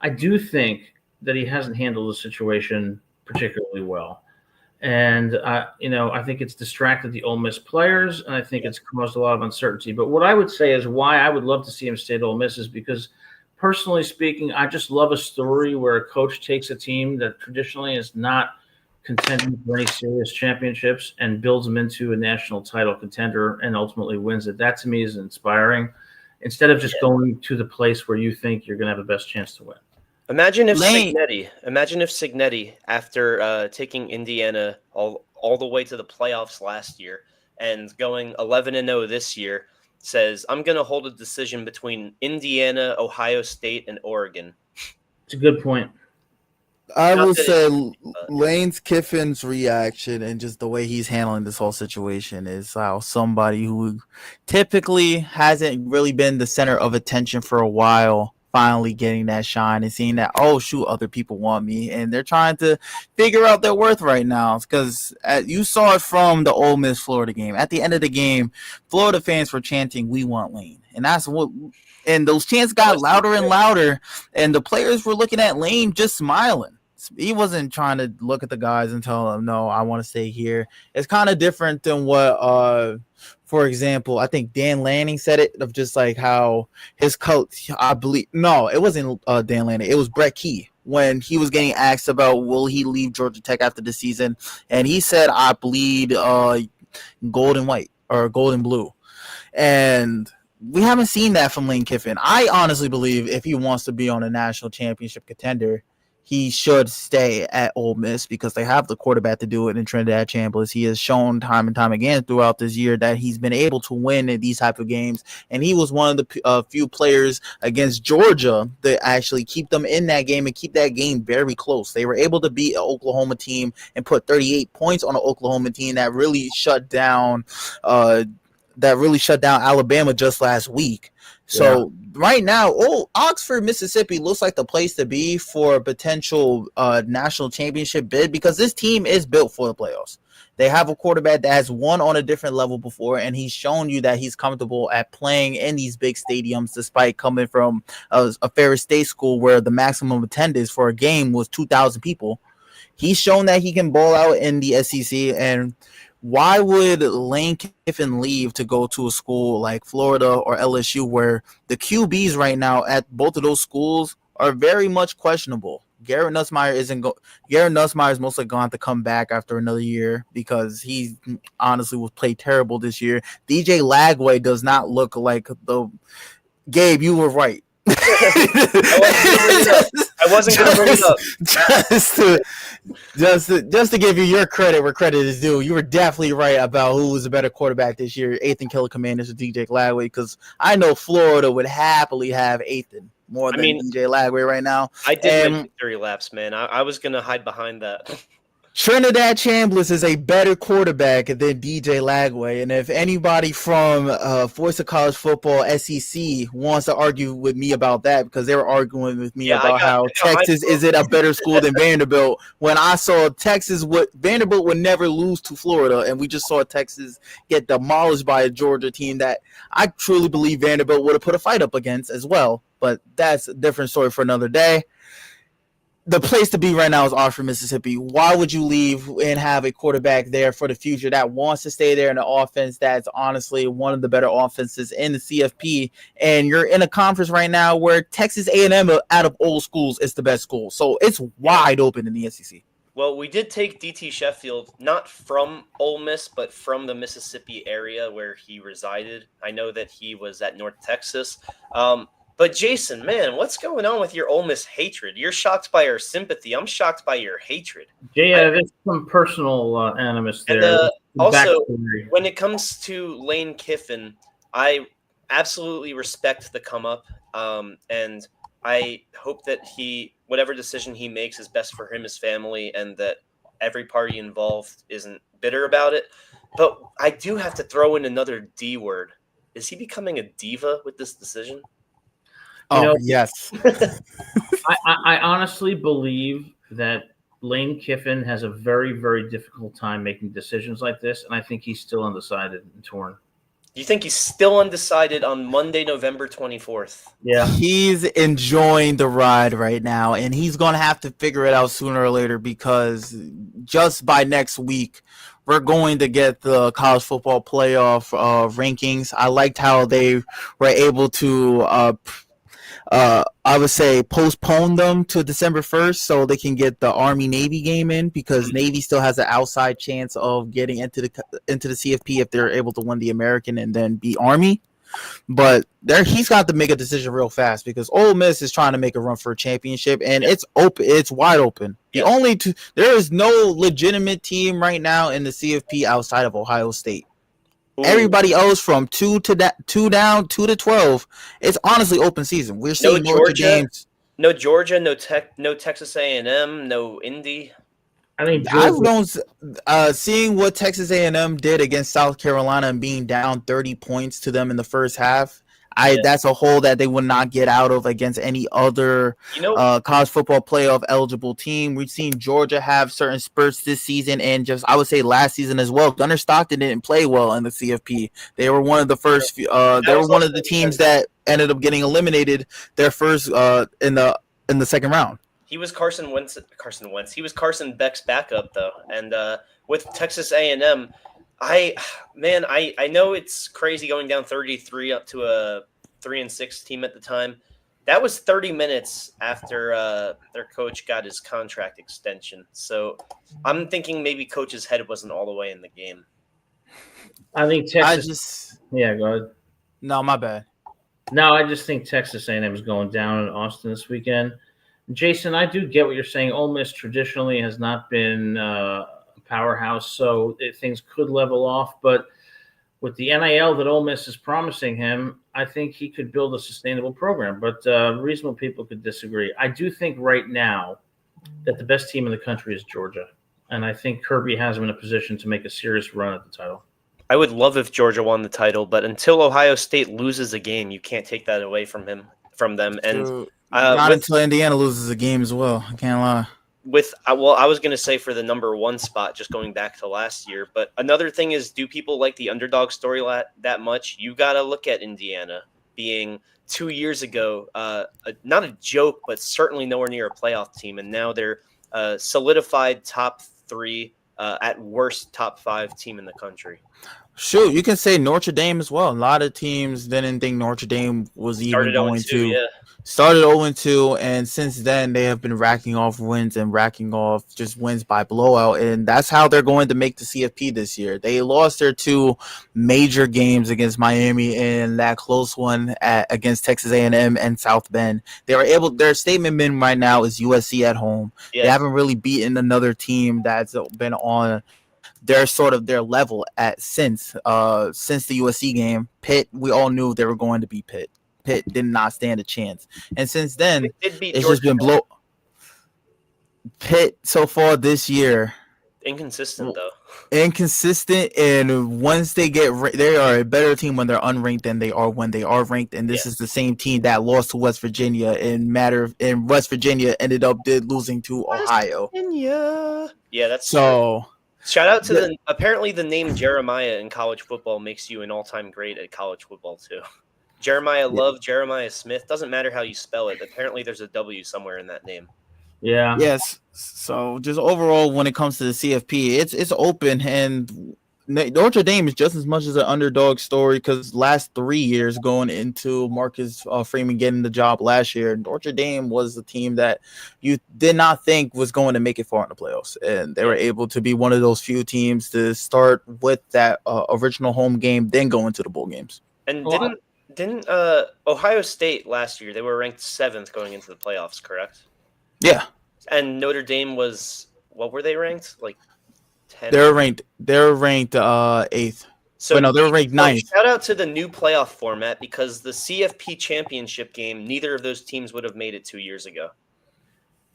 I do think that he hasn't handled the situation particularly well. And I think it's distracted the Ole Miss players, and I think it's caused a lot of uncertainty. But what I would say is why I would love to see him stay at Ole Miss is because, personally speaking, I just love a story where a coach takes a team that traditionally is not contending for any serious championships and builds them into a national title contender and ultimately wins it. That to me is inspiring. Instead of just going to the place where you think you're going to have the best chance to win. Imagine if Lane- Signetti, after taking Indiana all the way to the playoffs last year and going 11-0 this year, says, "I'm going to hold a decision between Indiana, Ohio State, and Oregon." It's a good point. I Not will that say it- Lane's Kiffin's reaction and just the way he's handling this whole situation is how somebody who typically hasn't really been the center of attention for a while finally getting that shine and seeing that, oh shoot, other people want me, and they're trying to figure out their worth right now. Because you saw it from the Ole Miss Florida game. At the end of the game, Florida fans were chanting, "We want Lane," and that's what. And those chants got louder and louder, and the players were looking at Lane just smiling. He wasn't trying to look at the guys and tell them, "No, I want to stay here." It's kind of different than what, for example, I think Dan Lanning said it, of just like how his coach, I believe, no, it wasn't Dan Lanning, it was Brett Key, when he was getting asked about will he leave Georgia Tech after the season, and he said, "I bleed gold and white or gold and blue," and we haven't seen that from Lane Kiffin. I honestly believe if he wants to be on a national championship contender, he should stay at Ole Miss because they have the quarterback to do it in Trinidad Chambliss. He has shown time and time again throughout this year that he's been able to win in these type of games, and he was one of the few players against Georgia that actually keep them in that game and keep that game very close. They were able to beat an Oklahoma team and put 38 points on an Oklahoma team that really shut down Alabama just last week. So right now, Oxford, Mississippi looks like the place to be for a potential national championship bid, because this team is built for the playoffs. They have a quarterback that has won on a different level before, and he's shown you that he's comfortable at playing in these big stadiums despite coming from a Ferris State school where the maximum attendance for a game was 2,000 people. He's shown that he can ball out in the SEC, and why would Lane Kiffin leave to go to a school like Florida or LSU, where the QBs right now at both of those schools are very much questionable? Garrett Nussmeier isn't go. Garrett Nussmeier is mostly going to have to come back after another year because he honestly was played terrible this year. DJ Lagway does not look like the. Gabe, you were right. I wasn't going to bring it up. Just to give you your credit where credit is due, you were definitely right about who was a better quarterback this year, Ethan Killer Commanders or DJ Lagway, because I know Florida would happily have Ethan more than DJ Lagway right now. I did my victory laps, man. I was going to hide behind that. Trinidad Chambliss is a better quarterback than DJ Lagway, and if anybody from Voice of College Football SEC wants to argue with me about that, because they were arguing with me about how Texas is it a better school than Vanderbilt, when I saw Vanderbilt would never lose to Florida, and we just saw Texas get demolished by a Georgia team that I truly believe Vanderbilt would have put a fight up against as well, but that's a different story for another day. The place to be right now is Oxford, Mississippi. Why would you leave and have a quarterback there for the future that wants to stay there in an offense that's honestly one of the better offenses in the CFP? And you're in a conference right now where Texas A&M out of old schools is the best school. So it's wide open in the SEC. Well, we did take DT Sheffield, not from Ole Miss, but from the Mississippi area where he resided. I know that he was at North Texas. But Jason, man, what's going on with your Ole Miss hatred? You're shocked by our sympathy. I'm shocked by your hatred. Yeah, there's some personal animus there. And also, when it comes to Lane Kiffin, I absolutely respect the come up, and I hope that whatever decision he makes is best for him, his family, and that every party involved isn't bitter about it. But I do have to throw in another D word. Is he becoming a diva with this decision? Yes. I honestly believe that Lane Kiffin has a very, very difficult time making decisions like this, and I think he's still undecided and torn. You think he's still undecided on Monday, November 24th? Yeah. He's enjoying the ride right now, and he's going to have to figure it out sooner or later because just by next week, we're going to get the college football playoff rankings. I liked how they were able to I would say postpone them to December 1st so they can get the Army-Navy game in because Navy still has an outside chance of getting into the CFP if they're able to win the American and then beat Army. But he's got to make a decision real fast because Ole Miss is trying to make a run for a championship and it's open. It's wide open. There is no legitimate team right now in the CFP outside of Ohio State. Ooh. Everybody else from 2 to 12. It's honestly open season. We're seeing Georgia games. No Georgia, no Texas A&M, no Indy. I mean, seeing what Texas A&M did against South Carolina and being down 30 points to them in the first half. That's a hole that they would not get out of against any other college football playoff eligible team. We've seen Georgia have certain spurts this season and just I would say last season as well. Gunnar Stockton didn't play well in the CFP. They were one of the first. They were one of the teams that ended up getting eliminated their first in the second round. He was Carson Wentz. He was Carson Beck's backup though, and with Texas A&M. I know it's crazy going down 33 up to a 3-6 team at the time. That was 30 minutes after their coach got his contract extension. So I'm thinking maybe coach's head wasn't all the way in the game. I think Texas. Go ahead. No, my bad. No, I just think Texas A&M is going down in Austin this weekend. Jason, I do get what you're saying. Ole Miss traditionally has not been powerhouse, so things could level off. But with the NIL that Ole Miss is promising him, I think he could build a sustainable program. But reasonable people could disagree. I do think right now that the best team in the country is Georgia, and I think Kirby has him in a position to make a serious run at the title. I would love if Georgia won the title, but until Ohio State loses a game, you can't take that away from them. And until Indiana loses a game as well. I can't lie. I was going to say for the number one spot, just going back to last year. But another thing is, do people like the underdog story that much? You got to look at Indiana being 2 years ago, not a joke, but certainly nowhere near a playoff team. And now they're solidified top 3, at worst top 5 team in the country. Shoot, you can say Notre Dame as well. A lot of teams didn't think Notre Dame was even Started 0 going 2, to yeah. started 0-2, and since then they have been racking off wins and racking off just wins by blowout, and that's how they're going to make the CFP this year. They lost their two major games against Miami and that close one against Texas A&M and South Bend. They were able. Their statement win right now is USC at home. They Yeah. haven't really beaten another team that's been on their level at since the USC game. Pitt, we all knew they were going to be Pitt. Pitt did not stand a chance, and since then They did beat it's Georgia just been Tech. Pitt so far this year. Inconsistent though. Inconsistent, and once they they are a better team when they're unranked than they are when they are ranked. And this is the same team that lost to West Virginia and West Virginia ended up losing to Ohio. Yeah, that's so. True. Shout out to apparently the name Jeremiah in college football makes you an all-time great at college football too. Jeremiah Love, Jeremiah Smith, doesn't matter how you spell it. Apparently there's a W somewhere in that name. Yeah. Yes. So just overall, when it comes to the CFP, it's open, and Notre Dame is just as much as an underdog story because last 3 years going into Marcus Freeman getting the job last year, Notre Dame was a team that you did not think was going to make it far in the playoffs, and they were able to be one of those few teams to start with that original home game, then go into the bowl games. And didn't Ohio State last year, they were ranked 7th going into the playoffs, correct? Yeah. And Notre Dame was, what were they ranked? Like 10? They're ranked 8th. So no, they were ranked 9th. Shout out to the new playoff format because the CFP championship game, neither of those teams would have made it 2 years ago.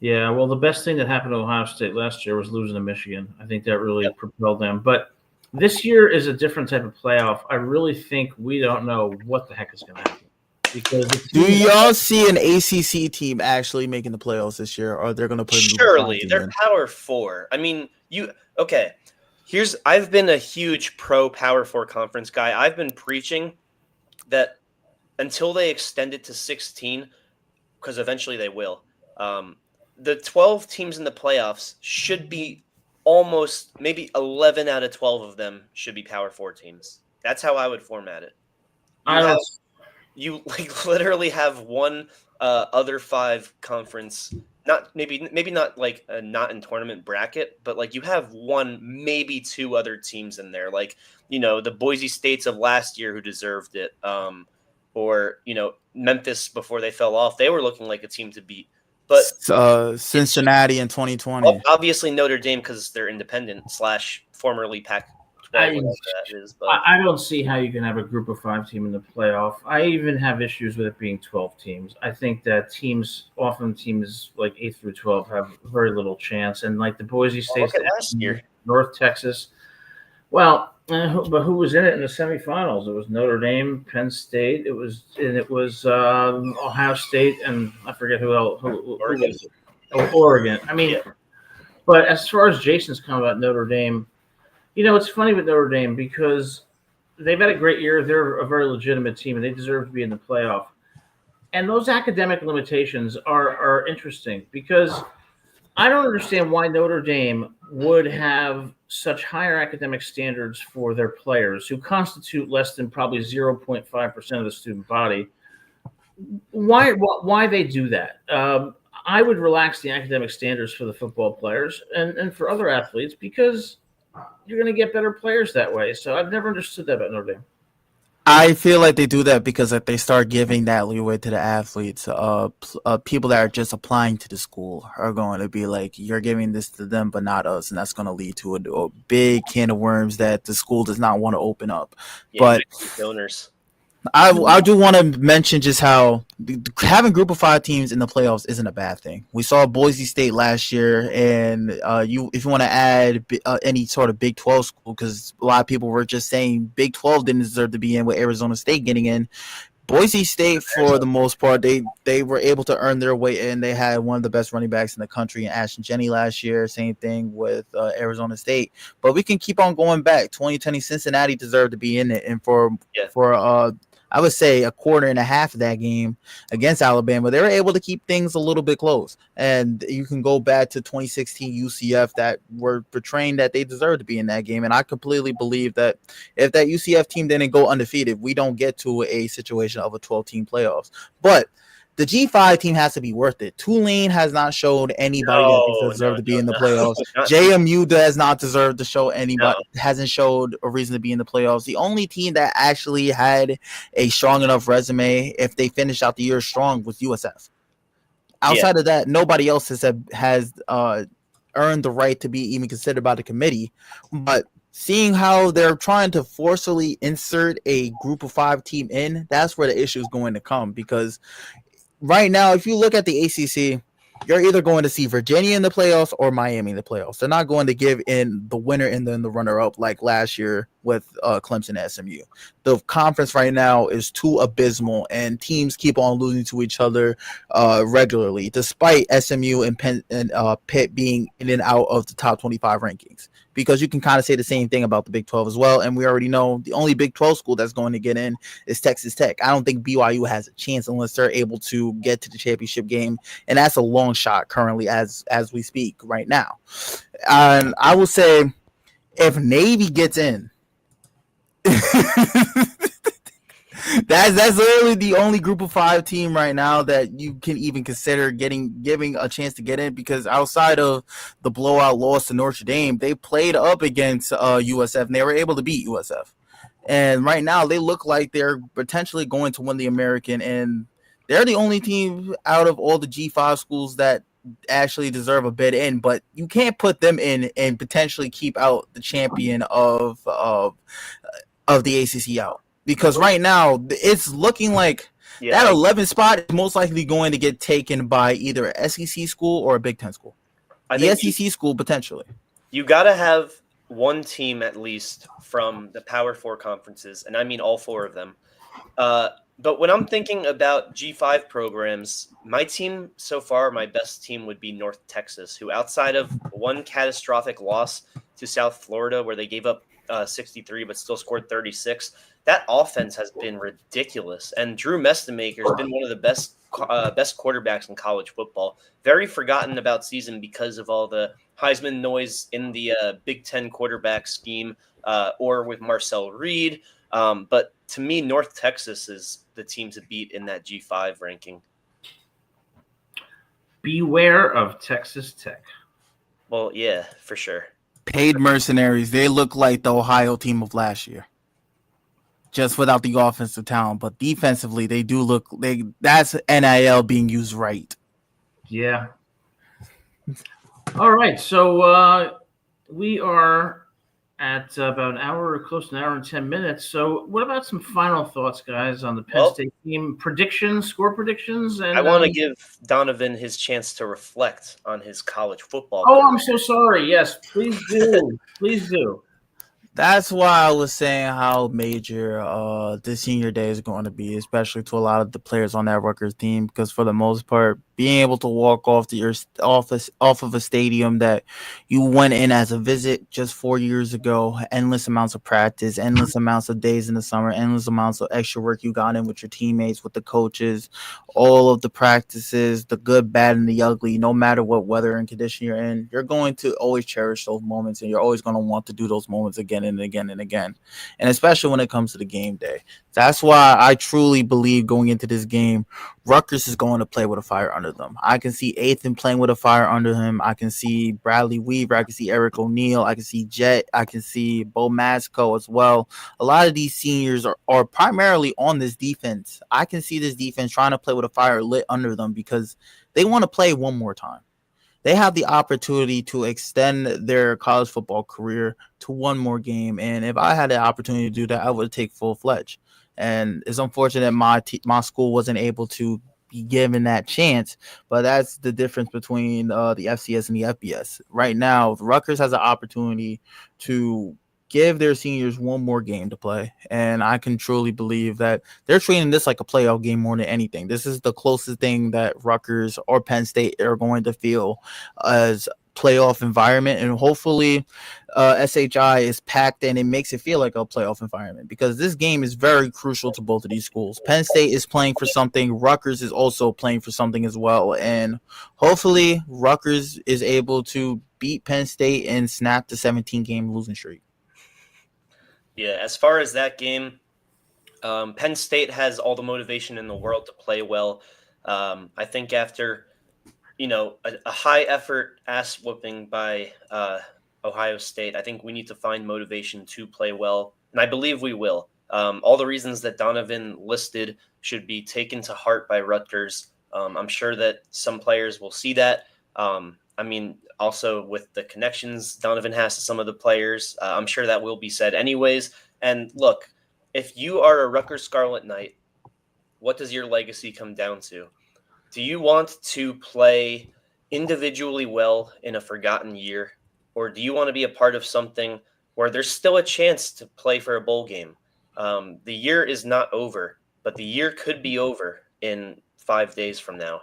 Yeah, well, the best thing that happened to Ohio State last year was losing to Michigan. I think that really propelled them. But this year is a different type of playoff. I really think we don't know what the heck is going to happen. Because do y'all see an ACC team actually making the playoffs this year, or they're going to put? Surely they're Power 4. I mean, okay. I've been a huge pro Power 4 conference guy. I've been preaching that until they extend it to 16, because eventually they will. The 12 teams in the playoffs should be almost maybe 11 out of 12 of them should be Power 4 teams. That's how I would format it. You literally have one other 5 conference, not maybe not like a not in tournament bracket, but like you have one, maybe 2 other teams in there, like the Boise States of last year who deserved it, or Memphis before they fell off, they were looking like a team to beat. But Cincinnati in 2020, obviously Notre Dame because they're independent / formerly Pac. I don't see how you can have a group of 5 team in the playoff. I even have issues with it being 12 teams. I think that teams like 8 through 12 have very little chance. And like the Boise State last year, North Texas. Well, but who was in it in the semifinals? It was Notre Dame, Penn State. It was Ohio State, and I forget who else. Oregon. Oregon. I mean, but as far as Jason's comment about Notre Dame. It's funny with Notre Dame because they've had a great year. They're a very legitimate team, and they deserve to be in the playoff. And those academic limitations are interesting because I don't understand why Notre Dame would have such higher academic standards for their players who constitute less than probably 0.5% of the student body. Why they do that? I would relax the academic standards for the football players and for other athletes because you're going to get better players that way. So I've never understood that about Notre Dame. I feel like they do that because they start giving that leeway to the athletes. People that are just applying to the school are going to be like, you're giving this to them, but not us. And that's going to lead to a big can of worms that the school does not want to open up. But donors. I do want to mention just how having group of 5 teams in the playoffs isn't a bad thing. We saw Boise State last year, and if you want to add any sort of Big 12 school, because a lot of people were just saying Big 12 didn't deserve to be in with Arizona State getting in. Boise State, for the most part, they were able to earn their way in. They had one of the best running backs in the country in Ashton Jenney last year. Same thing with Arizona State. But we can keep on going back. 2020 Cincinnati deserved to be in it, and for I would say a quarter and a half of that game against Alabama, they were able to keep things a little bit close. And you can go back to 2016 UCF that were portraying that they deserved to be in that game. And I completely believe that if that UCF team didn't go undefeated, we don't get to a situation of a 12-team playoffs. But the G5 team has to be worth it. Tulane has not showed anybody that they deserve to be in the playoffs. JMU does not deserve to show anybody, hasn't showed a reason to be in the playoffs. The only team that actually had a strong enough resume, if they finished out the year strong, was USF. Outside of that, nobody else has earned the right to be even considered by the committee. But seeing how they're trying to forcibly insert a group of 5 team in, that's where the issue is going to come, because right now, if you look at the ACC, you're either going to see Virginia in the playoffs or Miami in the playoffs. They're not going to give in the winner and then the runner-up like last year with Clemson and SMU. The conference right now is too abysmal, and teams keep on losing to each other regularly, despite SMU and Penn and Pitt being in and out of the top 25 rankings. Because you can kind of say the same thing about the Big 12 as well. And we already know the only Big 12 school that's going to get in is Texas Tech. I don't think BYU has a chance unless they're able to get to the championship game. And that's a long shot currently as we speak right now. And I will say if Navy gets in, that's literally the only group of 5 team right now that you can even consider giving a chance to get in, because outside of the blowout loss to Notre Dame, they played up against USF and they were able to beat USF. And right now they look like they're potentially going to win the American, and they're the only team out of all the G5 schools that actually deserve a bid in, but you can't put them in and potentially keep out the champion of the ACC out. Because right now, it's looking like that 11 spot is most likely going to get taken by either an SEC school or a Big Ten school. The SEC school, potentially. You got to have one team at least from the Power 4 conferences, and I mean all 4 of them. But when I'm thinking about G5 programs, my team so far, my best team would be North Texas, who outside of one catastrophic loss to South Florida where they gave up 63 but still scored 36, that offense has been ridiculous. And Drew Mestemaker has been one of the best quarterbacks in college football. Very forgotten about season because of all the Heisman noise in the Big Ten quarterback scheme or with Marcel Reed. But to me, North Texas is the team to beat in that G5 ranking. Beware of Texas Tech. Well, yeah, for sure. Paid mercenaries. They look like the Ohio team of last year, just without the offensive talent. But defensively, they do look. That's NIL being used right. Yeah. All right, so we are at about an hour, close to an hour and 10 minutes. So what about some final thoughts, guys, on the Penn State team? Predictions, score predictions? And I want to give Donovan his chance to reflect on his college football career. I'm so sorry. Yes, please do. Please do. That's why I was saying how major the senior day is going to be, especially to a lot of the players on that Rutgers team, because for the most part, being able to walk off of a stadium that you went in as a visit just 4 years ago, endless amounts of practice, endless amounts of days in the summer, endless amounts of extra work you got in with your teammates, with the coaches, all of the practices, the good, bad, and the ugly, no matter what weather and condition you're in, you're going to always cherish those moments, and you're always going to want to do those moments again and again and again. And especially when it comes to the game day. That's why I truly believe going into this game, Rutgers is going to play with a fire under them. I can see Ethan playing with a fire under him. I can see Bradley Weaver. I can see Eric O'Neill. I can see Jet. I can see Bo Masco as well. A lot of these seniors are primarily on this defense. I can see this defense trying to play with a fire lit under them because they want to play one more time. They have the opportunity to extend their college football career to one more game. And if I had the opportunity to do that, I would take full-fledged. And it's unfortunate my school wasn't able to be given that chance, but that's the difference between the FCS and the FBS. Right now, Rutgers has an opportunity to give their seniors one more game to play, and I can truly believe that they're treating this like a playoff game more than anything. This is the closest thing that Rutgers or Penn State are going to feel as playoff environment, and hopefully SHI is packed and it makes it feel like a playoff environment, because this game is very crucial to both of these schools. Penn State is playing for something. Rutgers is also playing for something as well, and hopefully Rutgers is able to beat Penn State and snap the 17-game losing streak. Yeah, as far as that game, Penn State has all the motivation in the world to play well. I think after a high effort ass whooping by Ohio State, I think we need to find motivation to play well, and I believe we will. All the reasons that Donovan listed should be taken to heart by Rutgers. I'm sure that some players will see that. Also with the connections Donovan has to some of the players, I'm sure that will be said anyways. And look, if you are a Rutgers Scarlet Knight, what does your legacy come down to? Do you want to play individually well in a forgotten year? Or do you want to be a part of something where there's still a chance to play for a bowl game? The year is not over, but the year could be over in 5 days from now.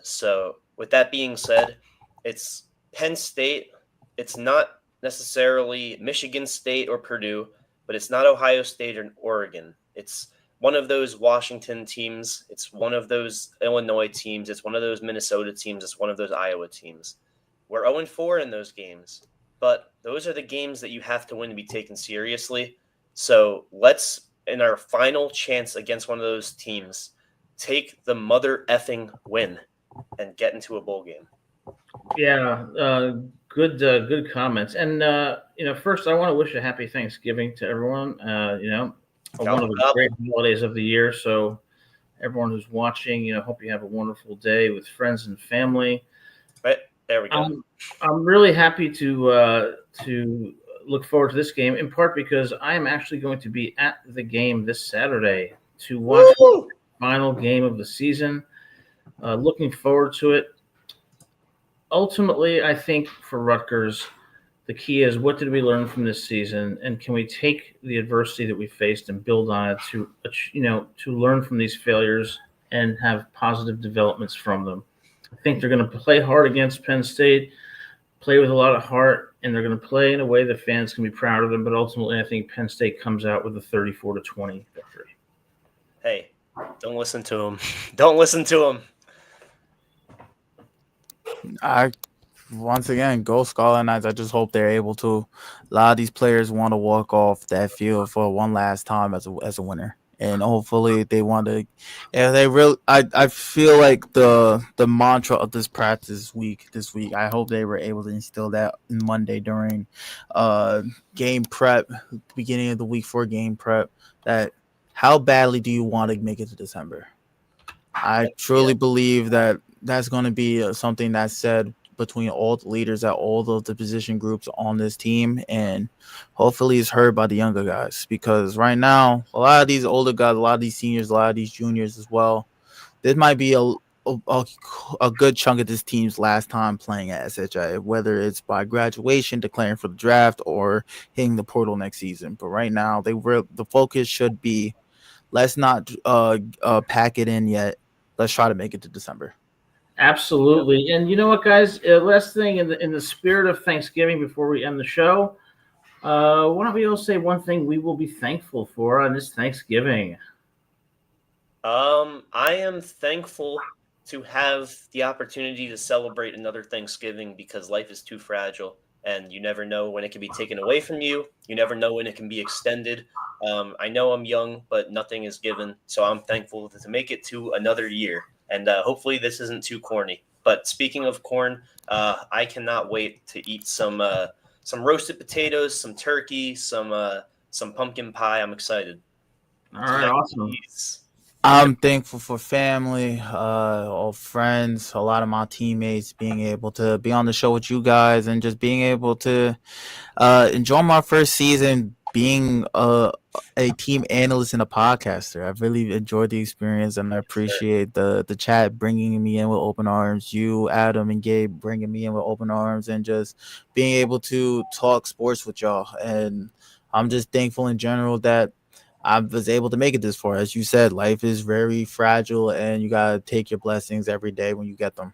So with that being said, it's Penn State. It's not necessarily Michigan State or Purdue, but it's not Ohio State or Oregon. It's one of those Washington teams. It's one of those Illinois teams. It's one of those Minnesota teams. It's one of those Iowa teams. We're 0-4 in those games, but those are the games that you have to win to be taken seriously. So let's, in our final chance against one of those teams, take the mother effing win and get into a bowl game. Yeah, good comments. And first I want to wish a happy Thanksgiving to everyone. One of the great holidays of the year. So everyone who's watching, hope you have a wonderful day with friends and family. Right, there we go. I'm really happy to look forward to this game, in part because I am actually going to be at the game this Saturday to watch the final game of the season. Looking forward to it. Ultimately, I think for Rutgers, the key is, what did we learn from this season, and can we take the adversity that we faced and build on it to learn from these failures and have positive developments from them. I think they're going to play hard against Penn State, play with a lot of heart, and they're going to play in a way the fans can be proud of them. But ultimately, I think Penn State comes out with a 34-20 victory. Hey, don't listen to him. Don't listen to him. Once again, go Scarlet Knights. I just hope they're able to. A lot of these players want to walk off that field for one last time as a winner, and hopefully they want to. And they really, I feel like the mantra of this practice this week. I hope they were able to instill that Monday during game prep, beginning of the week for game prep. That how badly do you want to make it to December? I truly believe that that's going to be something that's said between all the leaders at all of the position groups on this team, and hopefully it's heard by the younger guys, because right now a lot of these older guys, a lot of these seniors, a lot of these juniors as well, this might be a good chunk of this team's last time playing at SHI, whether it's by graduation, declaring for the draft, or hitting the portal next season. But right now the focus should be, let's not pack it in yet. Let's try to make it to December. Absolutely. And you know what, guys? Last thing, in the spirit of Thanksgiving, before we end the show, why don't we all say one thing we will be thankful for on this Thanksgiving? I am thankful to have the opportunity to celebrate another Thanksgiving, because life is too fragile, and you never know when it can be taken away from you. You never know when it can be extended. I know I'm young, but nothing is given, so I'm thankful to make it to another year. And hopefully this isn't too corny. But speaking of corn, I cannot wait to eat some roasted potatoes, some turkey, some pumpkin pie. I'm excited. All right, awesome. I'm thankful for family, all friends, a lot of my teammates, being able to be on the show with you guys, and just being able to enjoy my first season being a team analyst and a podcaster. I've really enjoyed the experience, and I appreciate the chat bringing me in with open arms. You, Adam, and Gabe bringing me in with open arms, and just being able to talk sports with y'all. And I'm just thankful in general that I was able to make it this far. As you said, life is very fragile, and you got to take your blessings every day when you get them.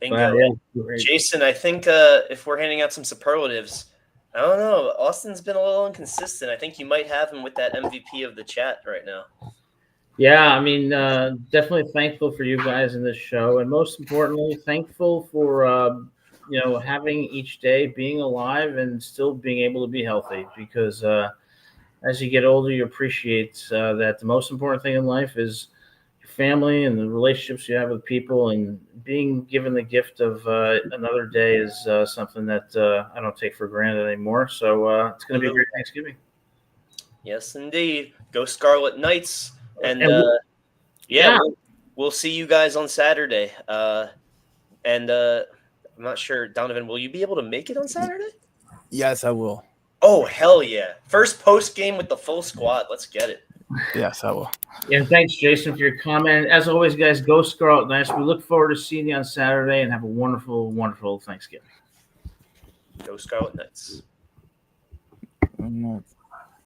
Bingo. Yeah, great. Jason, I think if we're handing out some superlatives, I don't know. Austin's been a little inconsistent. I think you might have him with that MVP of the chat right now. Yeah, I mean, definitely thankful for you guys in this show, and most importantly, thankful for having each day, being alive, and still being able to be healthy. Because as you get older, you appreciate that the most important thing in life is your family and the relationships you have with people, and being given the gift of another day is something that I don't take for granted anymore. So it's going to be a great Thanksgiving. Yes, indeed. Go Scarlet Knights. And we'll see you guys on Saturday. And I'm not sure, Donovan, will you be able to make it on Saturday? Yes, I will. Oh, hell yeah. First post game with the full squad. Let's get it. Yes, I will. And thanks, Jason, for your comment. As always, guys, go Scarlet Knights. We look forward to seeing you on Saturday, and have a wonderful, wonderful Thanksgiving. Go Scarlet Knights.